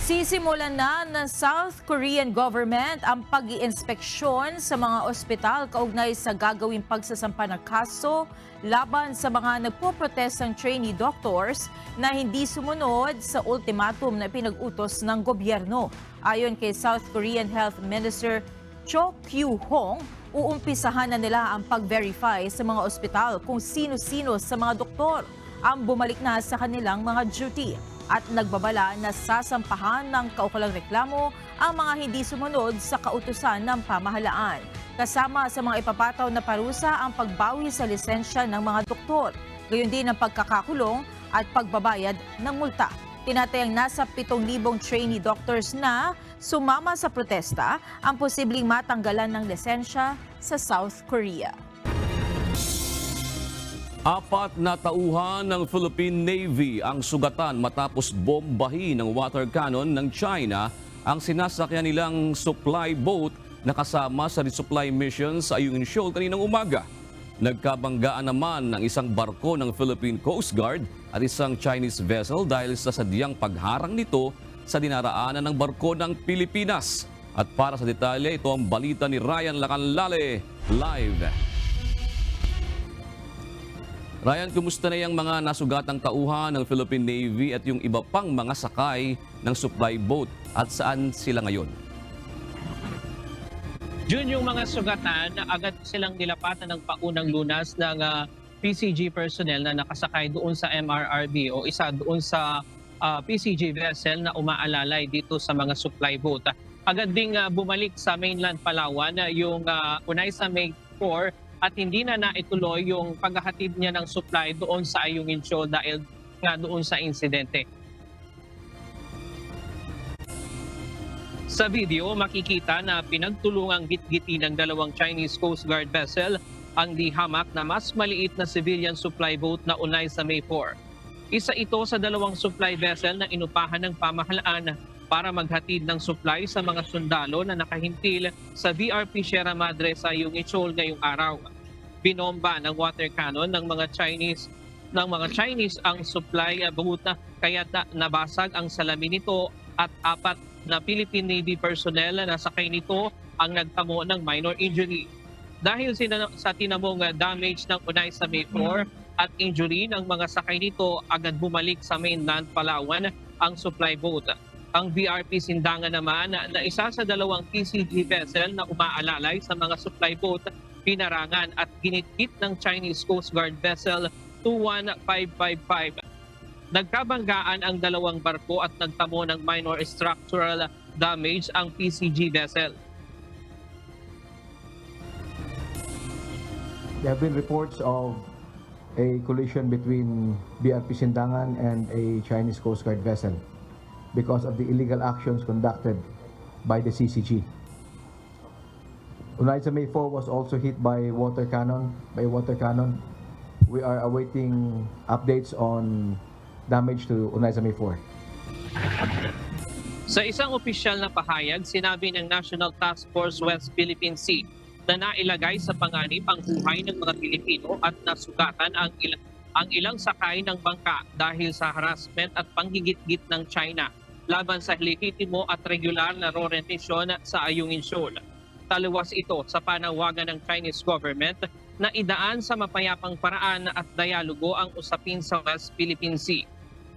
[SPEAKER 8] Sisimulan na ng South Korean government ang pag-iinspeksyon sa mga ospital kaugnay sa gagawing pagsasampa ng kaso laban sa mga nagpoprotestang trainee doctors na hindi sumunod sa ultimatum na pinag-utos ng gobyerno. Ayon kay South Korean Health Minister Cho Kyu-hong, uumpisahan na nila ang pag-verify sa mga ospital kung sino-sino sa mga doktor ang bumalik na sa kanilang mga duty at nagbabala na sasampahan ng kaukulang reklamo ang mga hindi sumunod sa kautusan ng pamahalaan. Kasama sa mga ipapataw na parusa ang pagbawi sa lisensya ng mga doktor, gayon din ang pagkakakulong at pagbabayad ng multa. Tinatayang nasa 7,000 trainee doctors na sumama sa protesta ang posibleng matanggalan ng lisensya sa South Korea.
[SPEAKER 23] 4 na tauhan ng Philippine Navy ang sugatan matapos bombahin ng water cannon ng China ang sinasakyan nilang supply boat na kasama sa resupply mission sa Ayungin Shoal kaninang umaga. Nagkabanggaan naman ng isang barko ng Philippine Coast Guard at isang Chinese vessel dahil sa sadyang pagharang nito sa dinaraanan ng barko ng Pilipinas. At para sa detalye, ito ang balita ni Ryan Lacanlale live. Ryan, kumusta na yung mga nasugatang tauhan ng Philippine Navy at yung iba pang mga sakay ng supply boat at saan sila ngayon?
[SPEAKER 1] Jun, yung mga sugatan, agad silang nilapatan ng paunang lunas ng PCG personnel na nakasakay doon sa MRRB o isa doon sa PCG vessel na umaalalay dito sa mga supply boat. Agad ding bumalik sa mainland Palawan yung Unaysa May 4 at hindi na naituloy yung paghahatid niya ng supply doon sa Ayungin Shoal dahil nga doon sa insidente. Sa video, makikita na pinagtulungang gitgiti ng dalawang Chinese Coast Guard vessel ang di hamak na mas maliit na civilian supply boat na Unaysa May 4. Isa ito sa dalawang supply vessel na inupahan ng pamahalaan para maghatid ng supply sa mga sundalo na nakahintil sa VRP Sierra Madre sa Ayungin Shoal ngayong araw. Binomba ng water cannon ng mga Chinese ang supply boat kaya nabasag ang salamin nito at 4 na Philippine Navy personnel na sakay nito ang nagtamo ng minor injury. Dahil sa tinamong damage ng Unaysa May 4 at injury ng mga sakay nito, agad bumalik sa mainland Palawan ang supply boat. Ang VRP Sindangan naman na isa sa dalawang PCG vessel na umaalalay sa mga supply boat pinarangan at ginitkit ng Chinese Coast Guard vessel 21555. Nagkabanggaan ang dalawang barko at nagtamo ng minor structural damage ang PCG vessel.
[SPEAKER 2] There have been reports of a collision between BRP Sindangan and a Chinese Coast Guard vessel because of the illegal actions conducted by the CCG. Unaiza May 4 was also hit by water cannon. We are awaiting updates on damage to Unaiza May 4.
[SPEAKER 1] Sa isang opisyal na pahayag, sinabi ng National Task Force West Philippine Sea na nailagay sa panganib ang buhay ng mga Pilipino at nasugatan ang ilang sakay ng bangka dahil sa harassment at panggigit-git ng China laban sa legitimo at regular na rore mission sa Ayungin Shoal. Taliwas ito sa panawagan ng Chinese government na idaan sa mapayapang paraan at dialogo ang usapin sa West Philippine Sea.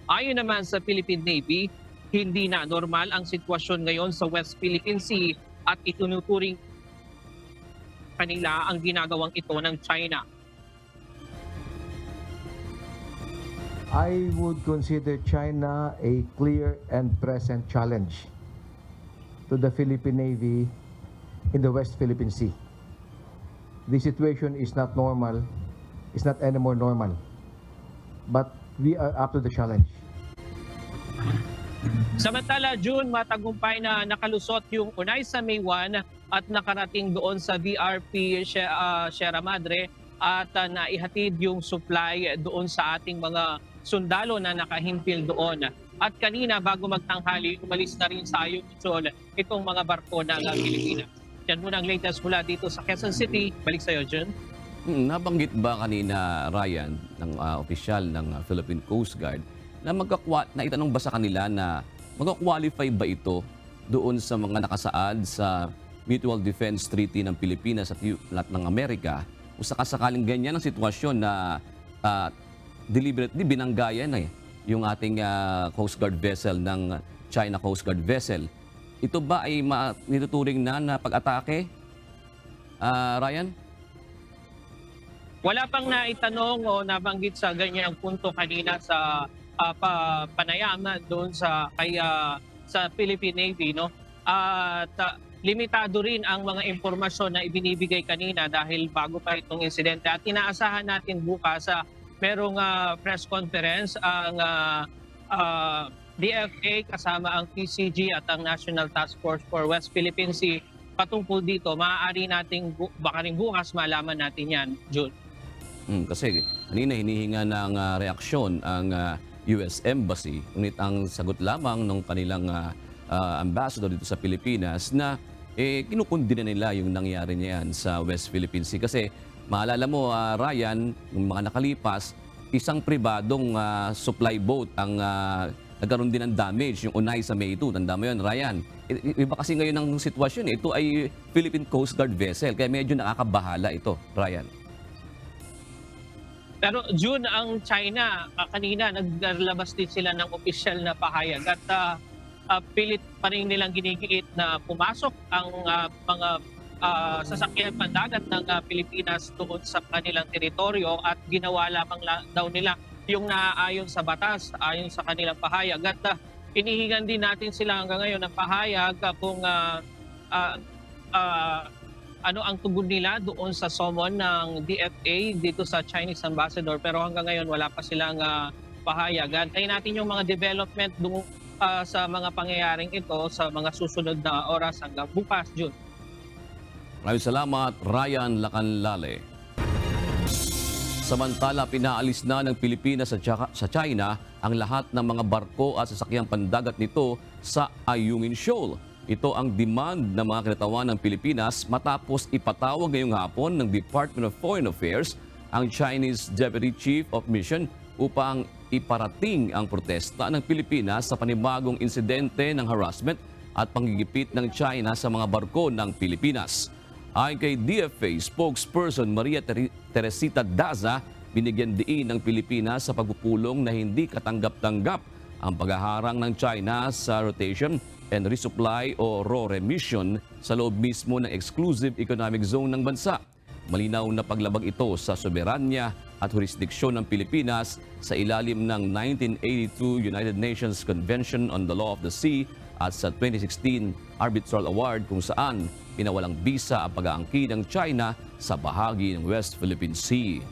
[SPEAKER 1] Ayon naman sa Philippine Navy, hindi na normal ang sitwasyon ngayon sa West Philippine Sea at itunuturing kanila ang ginagawang ito ng China.
[SPEAKER 2] I would consider China a clear and present challenge to the Philippine Navy in the West Philippine Sea. The situation is not normal, it's not anymore normal, but we are up to the challenge.
[SPEAKER 1] Samantala, June, matagumpay na nakalusot yung Unaiza May 1 at nakarating doon sa BRP Sierra Madre at naihatid yung supply doon sa ating mga sundalo na nakahimpil doon. At kanina, bago magtanghali, umalis na rin sa Ayungin Shoal itong mga barko ng Pilipinas. Yan muna ang latest mula dito sa Quezon City. Balik sa iyo, June.
[SPEAKER 23] Nabanggit ba kanina, Ryan, ng opisyal ng Philippine Coast Guard, na naitanong ba sa kanila na mag-qualify ba ito doon sa mga nakasaad sa Mutual Defense Treaty ng Pilipinas at ng Amerika o sakasakaling ganyan ang sitwasyon na deliberately binanggayan yung ating Coast Guard vessel ng China Coast Guard vessel. Ito ba ay nituturing na pag-atake, Ryan?
[SPEAKER 1] Wala pang naitanong o nabanggit sa ganyang punto kanina sa panayam doon sa Philippine Navy, no? At limitado rin ang mga impormasyon na ibinibigay kanina dahil bago pa itong insidente. At inaasahan natin bukas merong press conference ang DFA kasama ang PCG at ang National Task Force for West Philippine Sea patungkol dito. Maaari nating baka rin bukas malaman natin yan, June.
[SPEAKER 23] Kasi kanina hinihinga ng reaksyon ang US Embassy, ngunit ang sagot lamang ng kanilang ambassador dito sa Pilipinas na kinukundina nila yung nangyari niyan sa West Philippine Sea. Kasi maalala mo, Ryan, yung mga nakalipas, isang pribadong supply boat ang nagkaroon din ng damage, yung Unaiza May 2. Tanda mo yun, Ryan. Iba kasi ngayon ang sitwasyon. Ito ay Philippine Coast Guard vessel, kaya medyo nakakabahala ito, Ryan.
[SPEAKER 1] Pero June, ang China, kanina naglabas din sila ng opisyal na pahayag at pilit pa rin nilang ginigiit na pumasok ang mga sasakyan pandagat ng Pilipinas doon sa kanilang teritoryo at ginawa lamang daw nila yung naaayon sa batas, ayon sa kanilang pahayag. At inihingan din natin sila hanggang ngayon ng pahayag kung ano ang tugon nila doon sa summon ng DFA dito sa Chinese Ambassador. Pero hanggang ngayon wala pa silang pahayag. Antayin natin yung mga development doon sa mga pangyayaring ito sa mga susunod na oras hanggang bukas, June.
[SPEAKER 23] Maraming salamat, Ryan Lacanlale. Samantala, pinaalis na ng Pilipinas sa China ang lahat ng mga barko at sasakyang pandagat nito sa Ayungin Shoal. Ito ang demand ng mga kinatawan ng Pilipinas matapos ipatawag ngayong hapon ng Department of Foreign Affairs ang Chinese Deputy Chief of Mission upang iparating ang protesta ng Pilipinas sa panibagong insidente ng harassment at panggigipit ng China sa mga barko ng Pilipinas. Ayon kay DFA spokesperson Maria Teresita Daza, binigyan diin ng Pilipinas sa pagpupulong na hindi katanggap-tanggap ang paghaharang ng China sa rotation and resupply o RORE mission sa loob mismo ng exclusive economic zone ng bansa. Malinaw na paglabag ito sa soberanya at jurisdiksyon ng Pilipinas sa ilalim ng 1982 United Nations Convention on the Law of the Sea at sa 2016 Arbitral Award kung saan pinawalang bisa ang pag-aangkin ng China sa bahagi ng West Philippine Sea.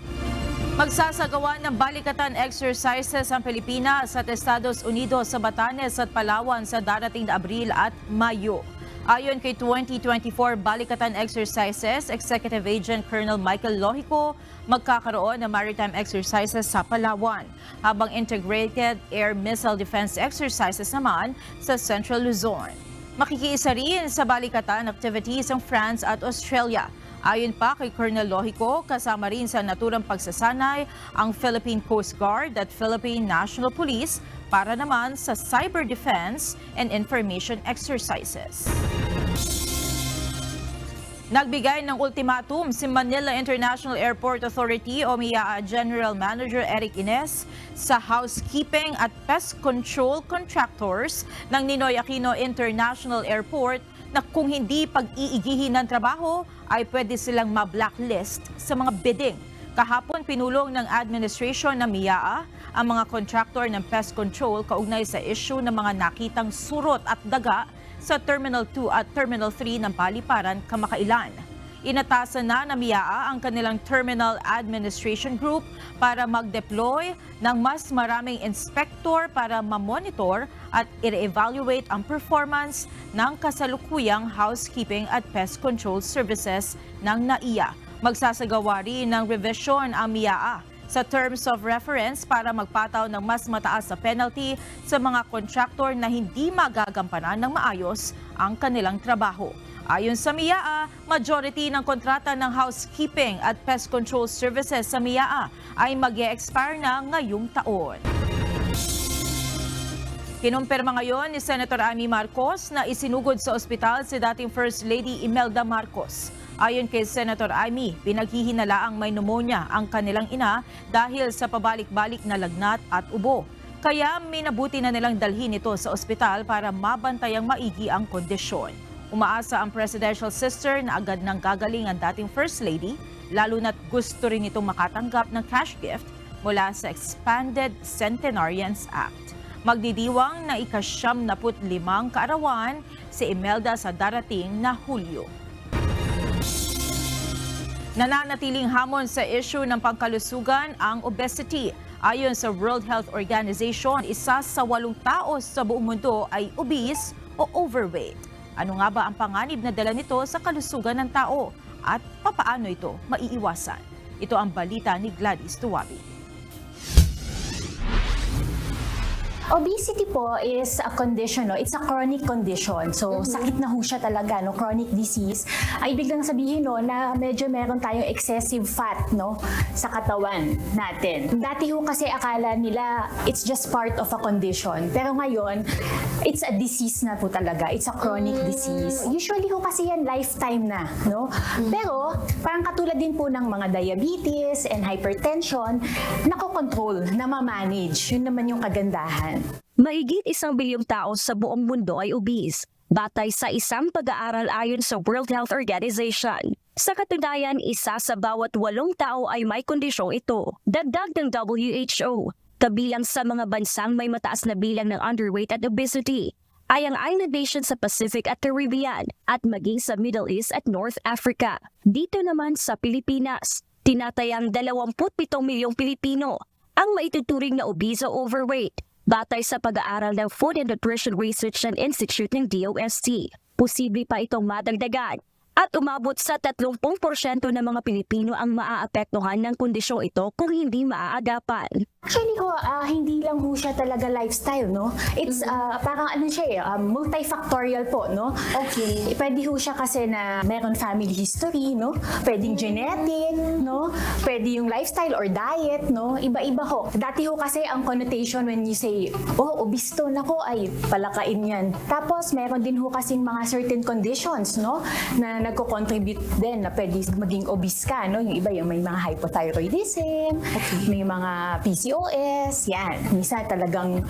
[SPEAKER 8] Magsasagawa ng balikatan exercises ang Pilipinas at Estados Unidos sa Batanes at Palawan sa darating na Abril at Mayo. Ayon kay 2024 balikatan exercises, Executive Agent Colonel Michael Lohico, magkakaroon ng maritime exercises sa Palawan, habang integrated air missile defense exercises naman sa Central Luzon. Makikiisa rin sa balikatan activities ang France at Australia. Ayon pa kay Colonel Lohico, kasama rin sa naturang pagsasanay ang Philippine Coast Guard at Philippine National Police para naman sa cyber defense and information exercises. Nagbigay ng ultimatum si Manila International Airport Authority o MIAA General Manager Eric Ines sa housekeeping at pest control contractors ng Ninoy Aquino International Airport na kung hindi pag-iigihin ng trabaho ay pwede silang ma-blacklist sa mga bidding. Kahapon pinulong ng administration ng MIAA ang mga contractor ng pest control kaugnay sa issue ng mga nakitang surot at daga sa Terminal 2 at Terminal 3 ng Paliparan kamakailan. Inatasan na ng MIAA ang kanilang Terminal Administration Group para mag-deploy ng mas maraming inspector para ma-monitor at i-evaluate ang performance ng kasalukuyang housekeeping at pest control services ng NAIA. Magsasagawa rin ng revision ang MIAA sa terms of reference para magpataw ng mas mataas na penalty sa mga contractor na hindi magagampanan ng maayos ang kanilang trabaho. Ayon sa MIAA, majority ng kontrata ng housekeeping at pest control services sa MIAA ay mag-e-expire na ngayong taon. Kinumpirma ngayon ni Senator Amy Marcos na isinugod sa ospital si dating First Lady Imelda Marcos. Ayon kay Senator Amy, pinaghihinalaang may pneumonia ang kanilang ina dahil sa pabalik-balik na lagnat at ubo. Kaya minabuti na nilang dalhin ito sa ospital para mabantayang maigi ang kondisyon. Umaasa ang presidential sister na agad nang gagaling ang dating First Lady, lalo na't gusto rin itong makatanggap ng cash gift mula sa Expanded Centenarians Act. Magdidiwang na ika-75 kaarawan si Imelda sa darating na Hulyo. Nananatiling hamon sa issue ng pangkalusugan ang obesity. Ayon sa World Health Organization, isa sa 8 tao sa buong mundo ay obese o overweight. Ano nga ba ang panganib na dala nito sa kalusugan ng tao at papaano ito maiiwasan? Ito ang balita ni Gladys Tuwabi.
[SPEAKER 13] Obesity po is a condition, no? It's a chronic condition. So, sakit na ho siya talaga, no? Chronic disease. Ay biglang sabihin, no, na medyo meron tayong excessive fat, no, sa katawan natin. Dati ho kasi akala nila it's just part of a condition. Pero ngayon, it's a disease na po talaga. It's a chronic disease. Usually ho kasi yan lifetime na, no? Pero, parang katulad din po ng mga diabetes and hypertension, nakokontrol, na ma-manage. Yun naman yung kagandahan.
[SPEAKER 14] Mahigit 1 bilyong tao sa buong mundo ay obese, batay sa isang pag-aaral ayon sa World Health Organization. Sa katunayan, 1 sa bawat 8 tao ay may kondisyong ito. Dagdag ng WHO, kabilang sa mga bansang may mataas na bilang ng underweight at obesity ay ang island nation sa Pacific at Caribbean at maging sa Middle East at North Africa. Dito naman sa Pilipinas, tinatayang 27 milyong Pilipino ang maituturing na obese o overweight, batay sa pag-aaral ng Food and Nutrition Research and Institute ng DOST. Posible pa itong madagdagan at umabot sa 30% ng mga Pilipino ang maaapektuhan ng kondisyong ito kung hindi maaagapan.
[SPEAKER 13] Actually ho, hindi lang ho siya talaga lifestyle, no? It's parang ano siya, multifactorial po, no? Okay. Pwede ho siya kasi na meron family history, no? Pwedeng genetic, no? Pwede yung lifestyle or diet, no? Iba-iba ho. Dati ho kasi ang connotation when you say, oh, obese to, nako, ay palakain yan. Tapos meron din ho kasing mga certain conditions, no? Na nagko-contribute din na pwede maging obese ka, no? Yung iba, yung may mga hypothyroidism, may mga PCOS, yan. Minsan talagang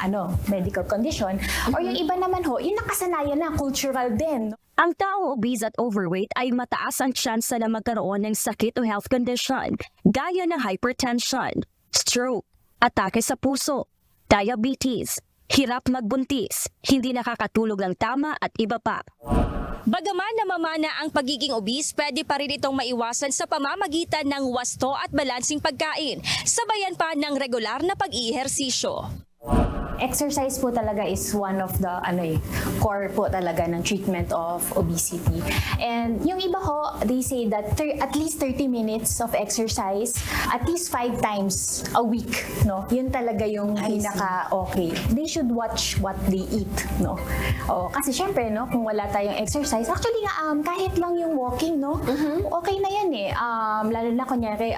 [SPEAKER 13] medical condition. Or yung iba naman ho, yung nakasanayan na, cultural din.
[SPEAKER 14] Ang taong obese at overweight ay mataas ang tsansa na magkaroon ng sakit o health condition gaya ng hypertension, stroke, atake sa puso, diabetes, hirap magbuntis, hindi nakakatulog ng tama at iba pa.
[SPEAKER 16] Bagaman namamana ang pagiging obese, pwede pa rin itong maiwasan sa pamamagitan ng wasto at balansing pagkain, sabayan pa ng regular na pag-iihersisyo.
[SPEAKER 13] Exercise po talaga is one of the core po talaga ng treatment of obesity. And yung iba ho, they say that at least 30 minutes of exercise, at least 5 times a week, no? Yun talaga yung pinaka-okay. They should watch what they eat, no? Kasi syempre, no, kung wala tayong exercise, actually nga, kahit lang yung walking, no? Okay na yan eh. Lalo na kunyari,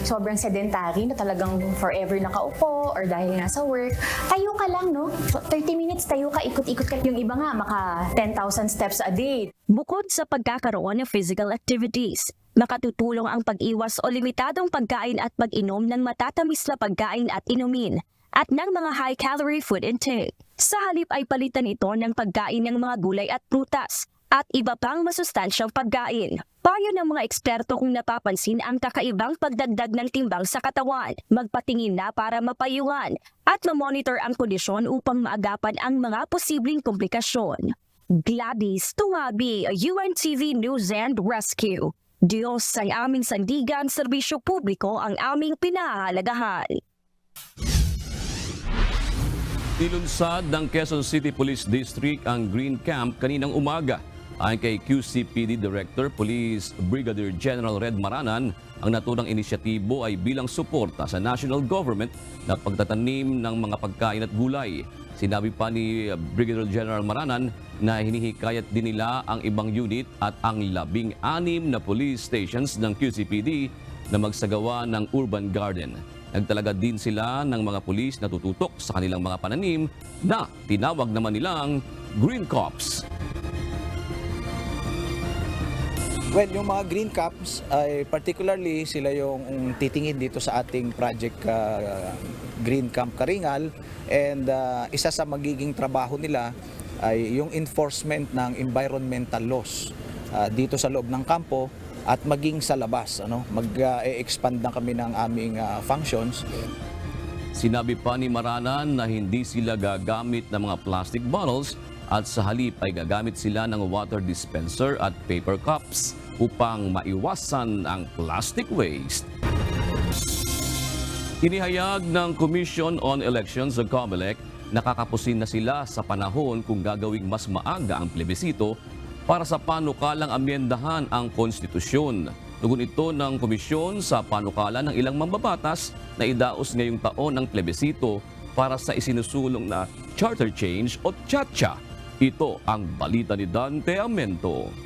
[SPEAKER 13] sobrang sedentary na talagang forever nakaupo or dahil nga sa work, tayo ka lang, no? 30 minutes tayo ka, ikot-ikot ka. Yung iba nga, maka 10,000 steps a day.
[SPEAKER 14] Bukod sa pagkakaroon ng physical activities, makatutulong ang pag-iwas o limitadong pagkain at pag-inom ng matatamis na pagkain at inumin at ng mga high-calorie food intake. Sa halip ay palitan ito ng pagkain ng mga gulay at prutas at iba pang masustansyang pagkain. Payo ng mga eksperto kung napapansin ang kakaibang pagdagdag ng timbang sa katawan, magpatingin na para mapayungan at mamonitor ang kondisyon upang maagapan ang mga posibleng komplikasyon. Gladys Tumabi, UNTV News and Rescue. Diyos ang aming sandigan, serbisyo publiko ang aming pinahahalagahan.
[SPEAKER 23] Nilunsad ng Quezon City Police District ang Green Camp kaninang umaga. Ayon kay QCPD Director Police Brigadier General Red Maranan, ang naturang inisyatibo ay bilang suporta sa national government na pagtatanim ng mga pagkain at gulay. Sinabi pa ni Brigadier General Maranan na hinihikayat din nila ang ibang unit at ang 16 na police stations ng QCPD na magsagawa ng urban garden. Nagtalaga din sila ng mga pulis na tututok sa kanilang mga pananim na tinawag naman nilang Green Cops.
[SPEAKER 18] Well, yung mga green caps ay particularly sila yung titingin dito sa ating project Green Camp Karingal, and isa sa magiging trabaho nila ay yung enforcement ng environmental laws dito sa loob ng kampo at maging sa labas. Mag-expand na kami ng aming functions.
[SPEAKER 23] Sinabi pa ni Maranan na hindi sila gagamit ng mga plastic bottles at sa halip ay gagamit sila ng water dispenser at paper cups upang maiwasan ang plastic waste. Inihayag ng Commission on Elections o COMELEC na kakapusin na sila sa panahon kung gagawing mas maaga ang plebisito para sa panukalang amyendahan ang konstitusyon. Tugon ito ng komisyon sa panukala ng ilang mambabatas na idaos ngayong taon ang plebisito para sa isinusulong na charter change o CHATCHA. Ito ang balita ni Dante Amento.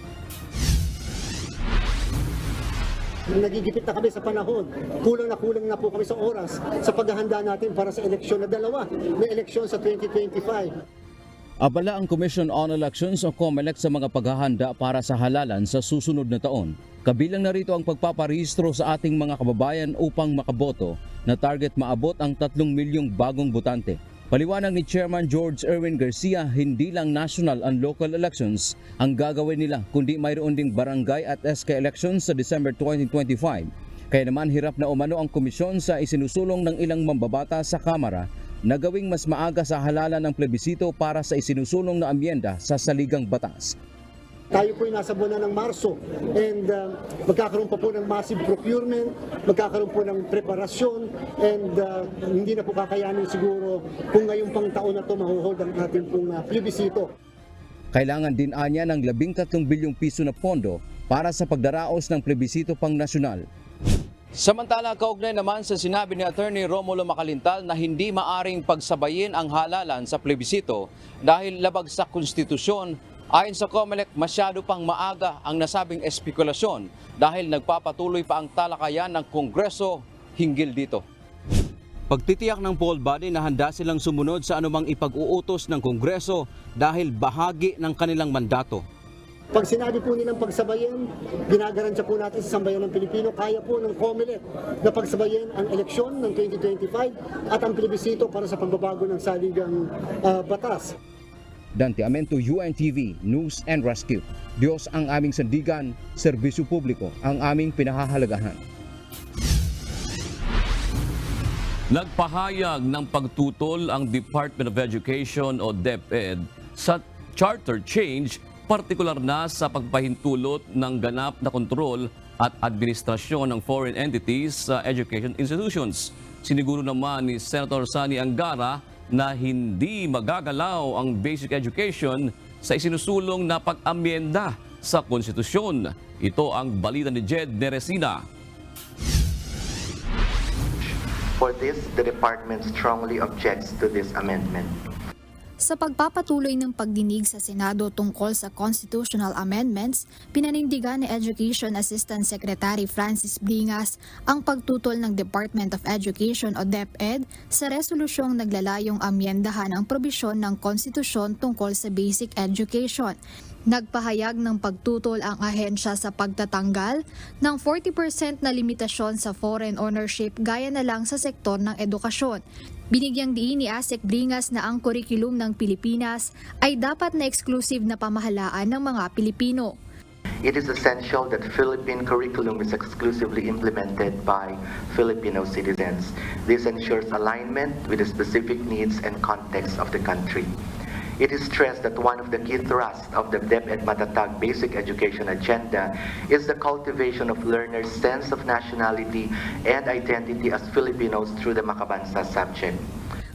[SPEAKER 19] Nagigipit na kami sa panahon. Kulang na po kami sa oras sa paghahanda natin para sa eleksyon na dalawa, na eleksyon sa 2025.
[SPEAKER 20] Abala ang Commission on Elections o COMELEC sa mga paghahanda para sa halalan sa susunod na taon. Kabilang na rito ang pagpaparehistro sa ating mga kababayan upang makaboto na target maabot ang 3 milyong bagong botante. Paliwanag ni Chairman George Erwin Garcia, hindi lang national and local elections ang gagawin nila, kundi mayroon ding barangay at SK elections sa December 2025. Kaya naman hirap na umano ang komisyon sa isinusulong ng ilang mambabata sa Kamara na gawing mas maaga sa halalan ng plebisito para sa isinusulong na amyenda sa saligang batas.
[SPEAKER 19] Tayo po ay nasa buwan na ng Marso, and magkakaroon pa po ng massive procurement, magkakaroon po ng preparasyon, and hindi na po kakayanin siguro kung ngayong pang taon na ito mahuhold ang ating pong plebisito.
[SPEAKER 20] Kailangan din anya ng 13 bilyong piso na pondo para sa pagdaraos ng plebisito pang nasyonal. Samantala, kaugnay naman sa sinabi ni Attorney Romulo Macalintal na hindi maaring pagsabayin ang halalan sa plebisito dahil labag sa konstitusyon. Ayon sa COMELEC, masyado pang maaga ang nasabing espekulasyon dahil nagpapatuloy pa ang talakayan ng Kongreso hinggil dito. Pagtitiyak ng poll body na handa silang sumunod sa anumang ipag-uutos ng Kongreso dahil bahagi ng kanilang mandato.
[SPEAKER 19] Pag sinabi po nilang pagsabayin, ginagaransya po natin sa sambayan ng Pilipino, kaya po ng COMELEC na pagsabayin ang eleksyon ng 2025 at ang plebisito para sa pagbabago ng saligang batas.
[SPEAKER 20] Dante Amento, UNTV, News and Rescue. Diyos ang aming sandigan, serbisyo publiko ang aming pinahahalagahan.
[SPEAKER 23] Nagpahayag ng pagtutol ang Department of Education o DepEd sa charter change, partikular na sa pagpahintulot ng ganap na kontrol at administrasyon ng foreign entities sa education institutions. Siniguro naman ni Senator Sani Angara na hindi magagalaw ang basic education sa isinusulong na pag-amyenda sa konstitusyon. Ito ang balita ni Jed Neresina.
[SPEAKER 3] For this, the department strongly objects to this amendment.
[SPEAKER 17] Sa pagpapatuloy ng pagdinig sa Senado tungkol sa constitutional amendments, pinanindigan ni Education Assistant Secretary Francis Bringas ang pagtutol ng Department of Education o DepEd sa resolusyong naglalayong amyendahan ang probisyon ng konstitusyon tungkol sa basic education. Nagpahayag ng pagtutol ang ahensya sa pagtatanggal ng 40% na limitasyon sa foreign ownership gaya na lang sa sektor ng edukasyon. Binigyang diin ni ASEC Bringas na ang kurikulum ng Pilipinas ay dapat na exclusive na pamahalaan ng mga Pilipino.
[SPEAKER 3] It is essential that Philippine curriculum is exclusively implemented by Filipino citizens. This ensures alignment with the specific needs and context of the country. It is stressed that one of the key thrusts of the DepEd Matatag Basic Education Agenda is the cultivation of learners' sense of nationality and identity as Filipinos through the Makabansa subject.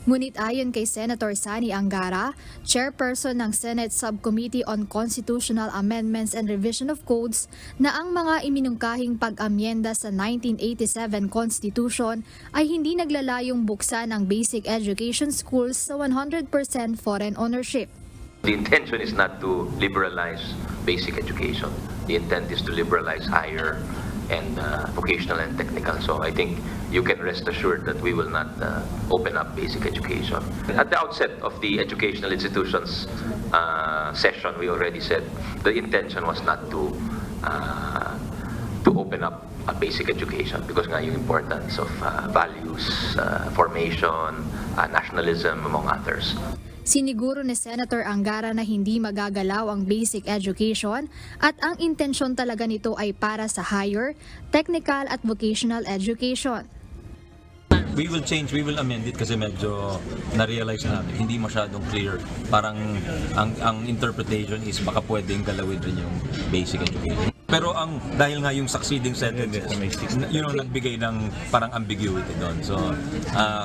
[SPEAKER 17] Ngunit ayon kay Senator Sani Angara, chairperson ng Senate Subcommittee on Constitutional Amendments and Revision of Codes, na ang mga iminungkahing pag-amyenda sa 1987 Constitution ay hindi naglalayong buksan ang basic education schools sa 100% foreign ownership.
[SPEAKER 21] The intention is not to liberalize basic education. The intent is to liberalize higher and vocational and technical. So I think you can rest assured that we will not open up basic education. At the outset of the educational institutions session, we already said the intention was not to open up a basic education because nga yung importance of values, formation, nationalism, among others.
[SPEAKER 17] Siniguro ni Senator Angara na hindi magagalaw ang basic education at ang intensyon talaga nito ay para sa higher, technical at vocational education.
[SPEAKER 22] We will amend it kasi medyo na-realize natin, hindi masyadong clear. Parang ang interpretation is baka pwedeng galawin rin yung basic education. Pero dahil nga yung succeeding sentences, nagbigay ng parang ambiguity doon. So,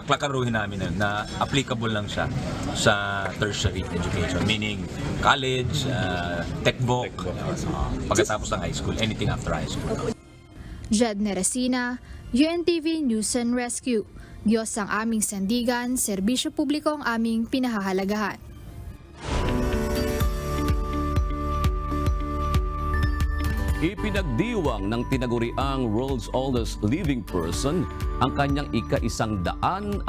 [SPEAKER 22] klakaruhin namin na applicable lang siya sa tertiary education, meaning college, tech-voc, pagkatapos ng high school, anything after high school.
[SPEAKER 17] Jed Neresina, UNTV News and Rescue. Diyos ang aming sandigan, serbisyo publiko ang aming pinahahalagahan.
[SPEAKER 23] Ipinagdiwang ng tinaguriang world's oldest living person ang kanyang ika-117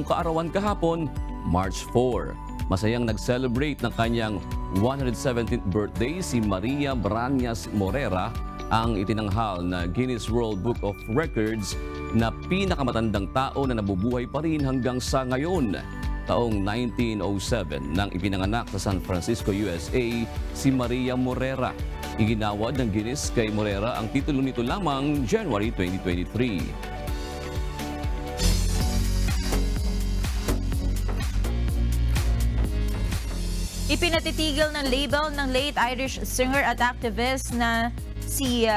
[SPEAKER 23] kaarawan kahapon, March 4. Masayang nag-celebrate ng kanyang 117th birthday si Maria Brañas Morera, ang itinanghal na Guinness World Book of Records na pinakamatandang tao na nabubuhay pa rin hanggang sa ngayon. Taong 1907 nang ipinanganak sa San Francisco, USA si Maria Morera. Iginawad ng Guinness kay Morera ang titulo nito lamang January 2023.
[SPEAKER 8] Ipinatitigil ng label ng late Irish singer at activist na si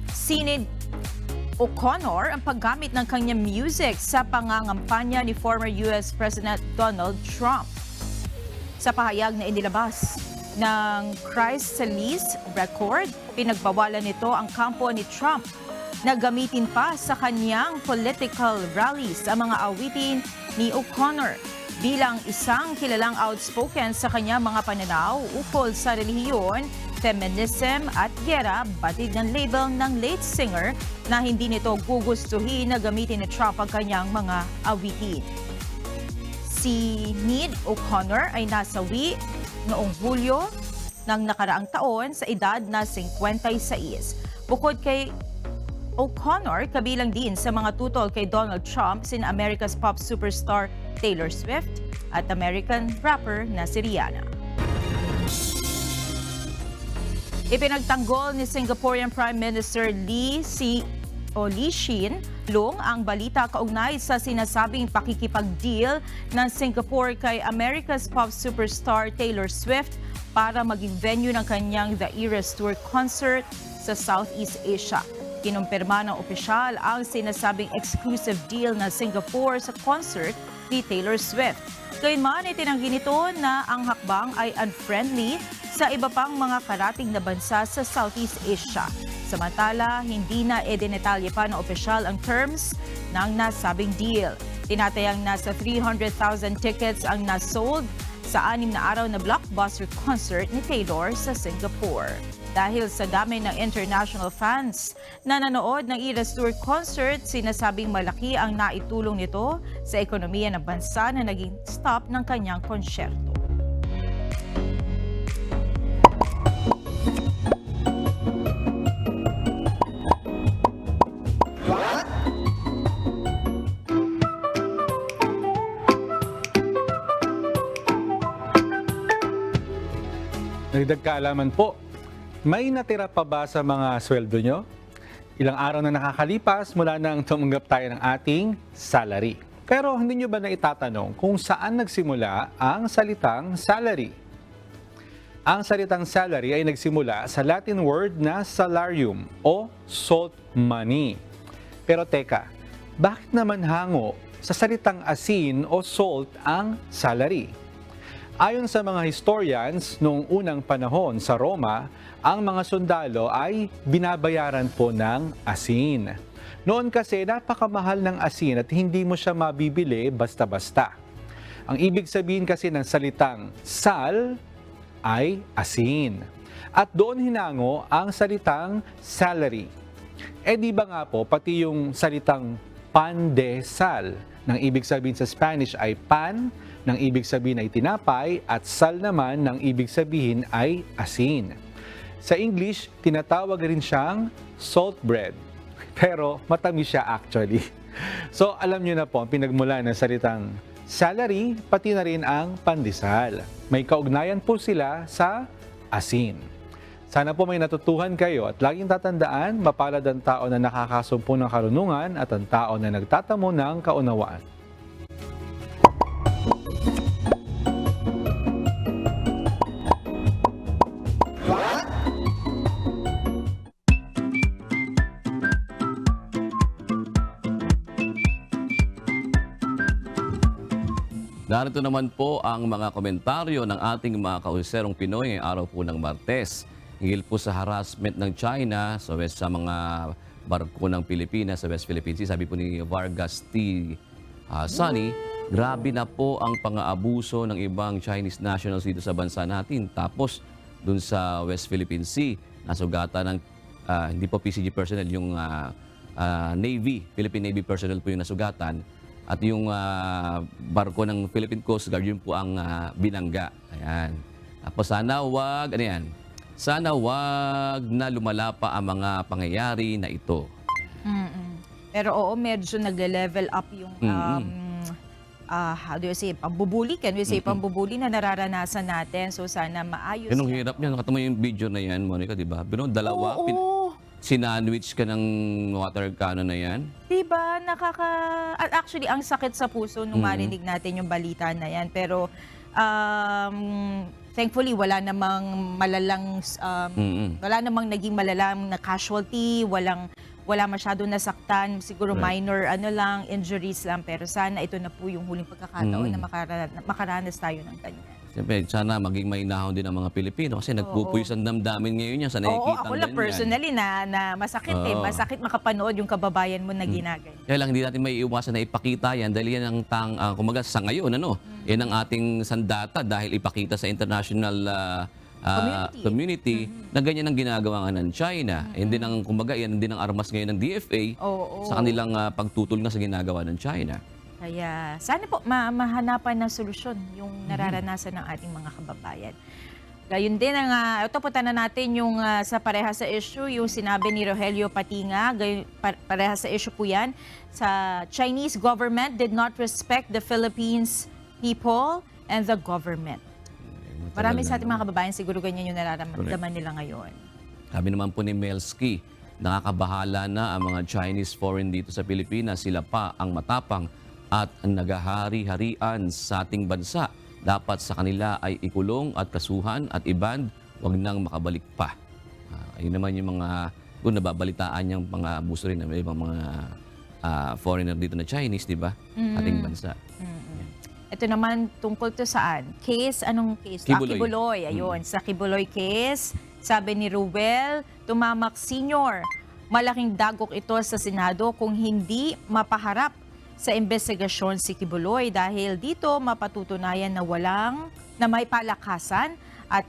[SPEAKER 8] Sinead O'Connor ang paggamit ng kanyang music sa pangangampanya ni former US President Donald Trump. Sa pahayag na inilabas ng Chrysalis Record, pinagbawalan nito ang kampo ni Trump na gamitin pa sa kanyang political rallies ang mga awitin ni O'Connor bilang isang kilalang outspoken sa kanyang mga pananaw ukol sa relihiyon, feminism at gera. Batid ng label ng late singer na hindi nito gugustuhin na gamitin ni Trump ang kanyang mga awitin. Si Sinead O'Connor ay nasawi noong Hulyo ng nakaraang taon sa edad na 56. Bukod kay O'Connor, kabilang din sa mga tutol kay Donald Trump, sina America's pop superstar Taylor Swift at American rapper na si Rihanna. Ipinagtanggol ni Singaporean Prime Minister Lee Hsien Loong ang balita kaugnay sa sinasabing pakikipag-deal ng Singapore kay America's pop superstar Taylor Swift para maging venue ng kanyang The Eras Tour concert sa Southeast Asia. Kinumpirma ng opisyal ang sinasabing exclusive deal ng Singapore sa concert ni Taylor Swift. Gayunman, itinanggi nito na ang hakbang ay unfriendly sa iba pang mga karating na bansa sa Southeast Asia. Samantala, hindi na idinetalye pa ng opisyal ang terms ng nasabing deal. Tinatayang nasa 300,000 tickets ang nasold sa 6 na araw na blockbuster concert ni Taylor sa Singapore. Dahil sa dami ng international fans na nanood ng Eras Tour concert, sinasabing malaki ang naitulong nito sa ekonomiya ng bansa na naging stop ng kanyang konsyerto.
[SPEAKER 4] Nagdag kaalaman po, may natira pa ba sa mga sweldo nyo? Ilang araw na nakakalipas mula nang tumanggap tayo ng ating salary. Pero hindi nyo ba na itatanong kung saan nagsimula ang salitang salary? Ang salitang salary ay nagsimula sa Latin word na salarium o salt money. Pero teka, bakit naman hango sa salitang asin o salt ang salary? Ayon sa mga historians, noong unang panahon sa Roma, ang mga sundalo ay binabayaran po ng asin. Noon kasi napakamahal ng asin at hindi mo siya mabibili basta-basta. Ang ibig sabihin kasi ng salitang sal ay asin. At doon hinango ang salitang salary. Di ba nga po, pati yung salitang pandesal, nang ibig sabihin sa Spanish ay pan, nang ibig sabihin ay tinapay, at sal naman nang ibig sabihin ay asin. Sa English, tinatawag rin siyang salt bread. Pero matamis siya actually. So alam niyo na po ang pinagmula ng salitang salary, pati na rin ang pandesal. May kaugnayan po sila sa asin. Sana po may natutuhan kayo at laging tatandaan, mapalad ang tao na nakakasumpo ng karunungan at ang tao na nagtatamo ng kaunawaan.
[SPEAKER 23] Narito naman po ang mga komentaryo ng ating mga kauserong Pinoy ngayong araw po ng Martes. Hinggil po sa harassment ng China sa mga barko ng Pilipinas sa West Philippine Sea. Sabi po ni Vargas T. Sunny, grabe na po ang pang-aabuso ng ibang Chinese nationals dito sa bansa natin. Tapos dun sa West Philippine Sea, nasugatan ng hindi po PCG personnel, yung Navy, Philippine Navy personnel po yung nasugatan. At yung barko ng Philippine Coast Guard, yun po ang binangga. Ayan. Tapos sana wag na lumala pa ang mga pangyayari na ito.
[SPEAKER 8] Pero oo, medyo nagle-level up yung how do you say, pambubuli. Can we say pambubuli na nararanasan natin? So sana maayos.
[SPEAKER 23] Yan ang hirap niya. Nakita mo yung video na yan, Monica, di ba? Dalawa. Sinandwich ka ng water cannon na yan?
[SPEAKER 8] Diba? Actually, ang sakit sa puso nung marinig natin yung balita na yan. Pero, thankfully, wala namang naging malalang na casualty, wala masyadong nasaktan, siguro minor injuries lang. Pero sana ito na po yung huling pagkakataon na makaranas tayo ng ganyan.
[SPEAKER 23] Siyempre, sana maging mainahon din ang mga Pilipino kasi nagpupuyos ang damdamin ngayon niya sa nakikita.
[SPEAKER 8] Ako lang personally na masakit masakit makapanood yung kababayan mo na ginagay.
[SPEAKER 23] Kaya lang hindi natin may iwasan na ipakita yan dahil yan ang kumaga sa ngayon, yan ang ating sandata dahil ipakita sa international community na ganyan ang ginagawa ng China. Hindi ang kumbaga yan din ang armas ngayon ng DFA sa kanilang pagtutol nga sa ginagawa ng China.
[SPEAKER 8] Kaya sana po mahanapan ng solusyon yung nararanasan ng ating mga kababayan. Gayun din ang ito punta na natin yung sa pareha sa issue, yung sinabi ni Rogelio Patinga, pareha sa issue po yan. Sa Chinese government did not respect the Philippines people and the government. Marami sa ating mga kababayan siguro ganyan yung nararamdaman nila ngayon.
[SPEAKER 23] Sabi naman po ni Melski, nakakabahala na ang mga Chinese foreign dito sa Pilipinas. Sila pa ang matapang at nagahari-harian sa ating bansa. Dapat sa kanila ay ikulong at kasuhan at i-ban, wag nang makabalik pa. Ayun naman yung mga kung nababalitaan niyang mga abuso rin ng ibang mga foreigner dito na Chinese, di ba? Ating bansa.
[SPEAKER 8] Ito naman tungkol to saan? Case, anong case?
[SPEAKER 23] Kibuloy.
[SPEAKER 8] Kibuloy. Ayun, sa Kibuloy case, sabi ni Ruel Tumamak Sr., malaking dagok ito sa Senado kung hindi mapaharap sa investigasyon si Kibuloy dahil dito mapatutunayan na may palakasan at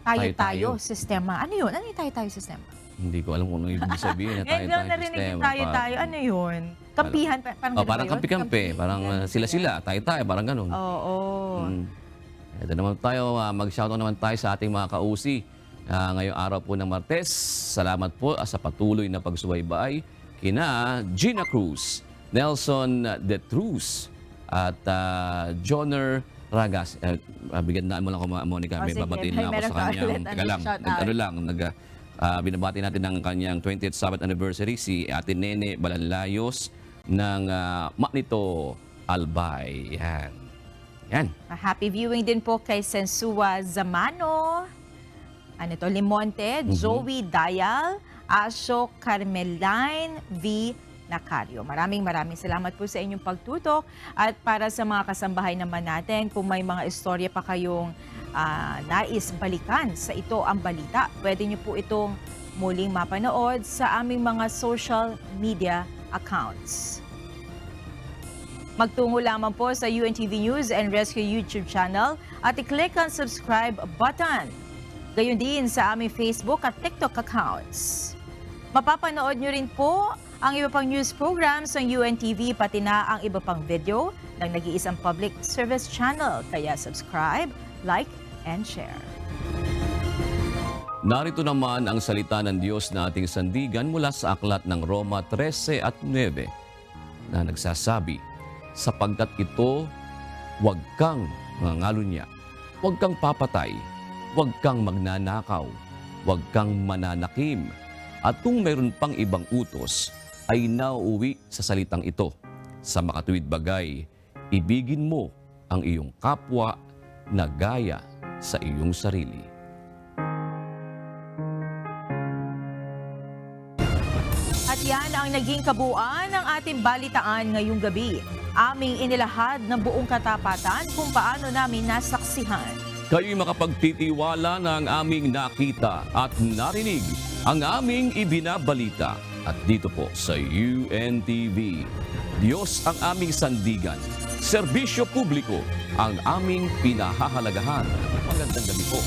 [SPEAKER 8] tayo-tayo sistema. Ano yun? Ano yung tayo-tayo sistema?
[SPEAKER 23] Hindi ko alam kung ano ibig sabihin na
[SPEAKER 8] Ngayon lang narinig yung tayo-tayo. Ano yun? Kampihan? Parang ganun ba
[SPEAKER 23] parang
[SPEAKER 8] yun?
[SPEAKER 23] kampi-kampi. Parang sila-sila, tayo-tayo, parang ganun.
[SPEAKER 8] Oo.
[SPEAKER 23] Ito naman tayo, mag-shoutout naman tayo sa ating mga kausi. Ngayong araw po ng Martes, salamat po sa patuloy na pagsubaybay kina Gina Cruz, Nelson De Truz, at Joner Ragas. Bigyan mo lang ako, Monica. May babatiin na ako sa kanyang. Teka lang, binabati natin ng kanyang 20th Sabbath anniversary si Ate Nene Balanlayos ng Manito Albay. Yan.
[SPEAKER 8] Happy viewing din po kay Sensua Zamano, Limonte, Zoe Dayal, Asho Carmeline V. Nacario. Maraming salamat po sa inyong pagtutok at para sa mga kasambahay naman natin, kung may mga istorya pa kayong nais balikan sa Ito ang Balita, pwede niyo po itong muling mapanood sa aming mga social media accounts. Magtungo lamang po sa UNTV News and Rescue YouTube channel at i-click ang subscribe button. Gayon din sa aming Facebook at TikTok accounts. Mapapanood nyo rin po ang iba pang news programs ng UNTV pati na ang iba pang video ng nag-iisang public service channel. Kaya subscribe, like, and share.
[SPEAKER 23] Narito naman ang salita ng Diyos na ating sandigan mula sa aklat ng Roma 13 at 9 na nagsasabi, sapagkat ito, huwag kang mangangalunya, huwag kang papatay, huwag kang magnanakaw, huwag kang mananakim, at kung mayroon pang ibang utos, ay nauuwi sa salitang ito. Sa makatuwid bagay, ibigin mo ang iyong kapwa na gaya sa iyong sarili.
[SPEAKER 8] At yan ang naging kabuuan ng ating balitaan ngayong gabi. Aming inilahad ng buong katapatan kung paano namin nasaksihan.
[SPEAKER 23] Kayo'y makapagtitiwala na ang aming nakita at narinig, ang aming ibinabalita. At dito po sa UNTV, Diyos ang aming sandigan, serbisyo publiko ang aming pinahahalagahan. Magandang gabi po.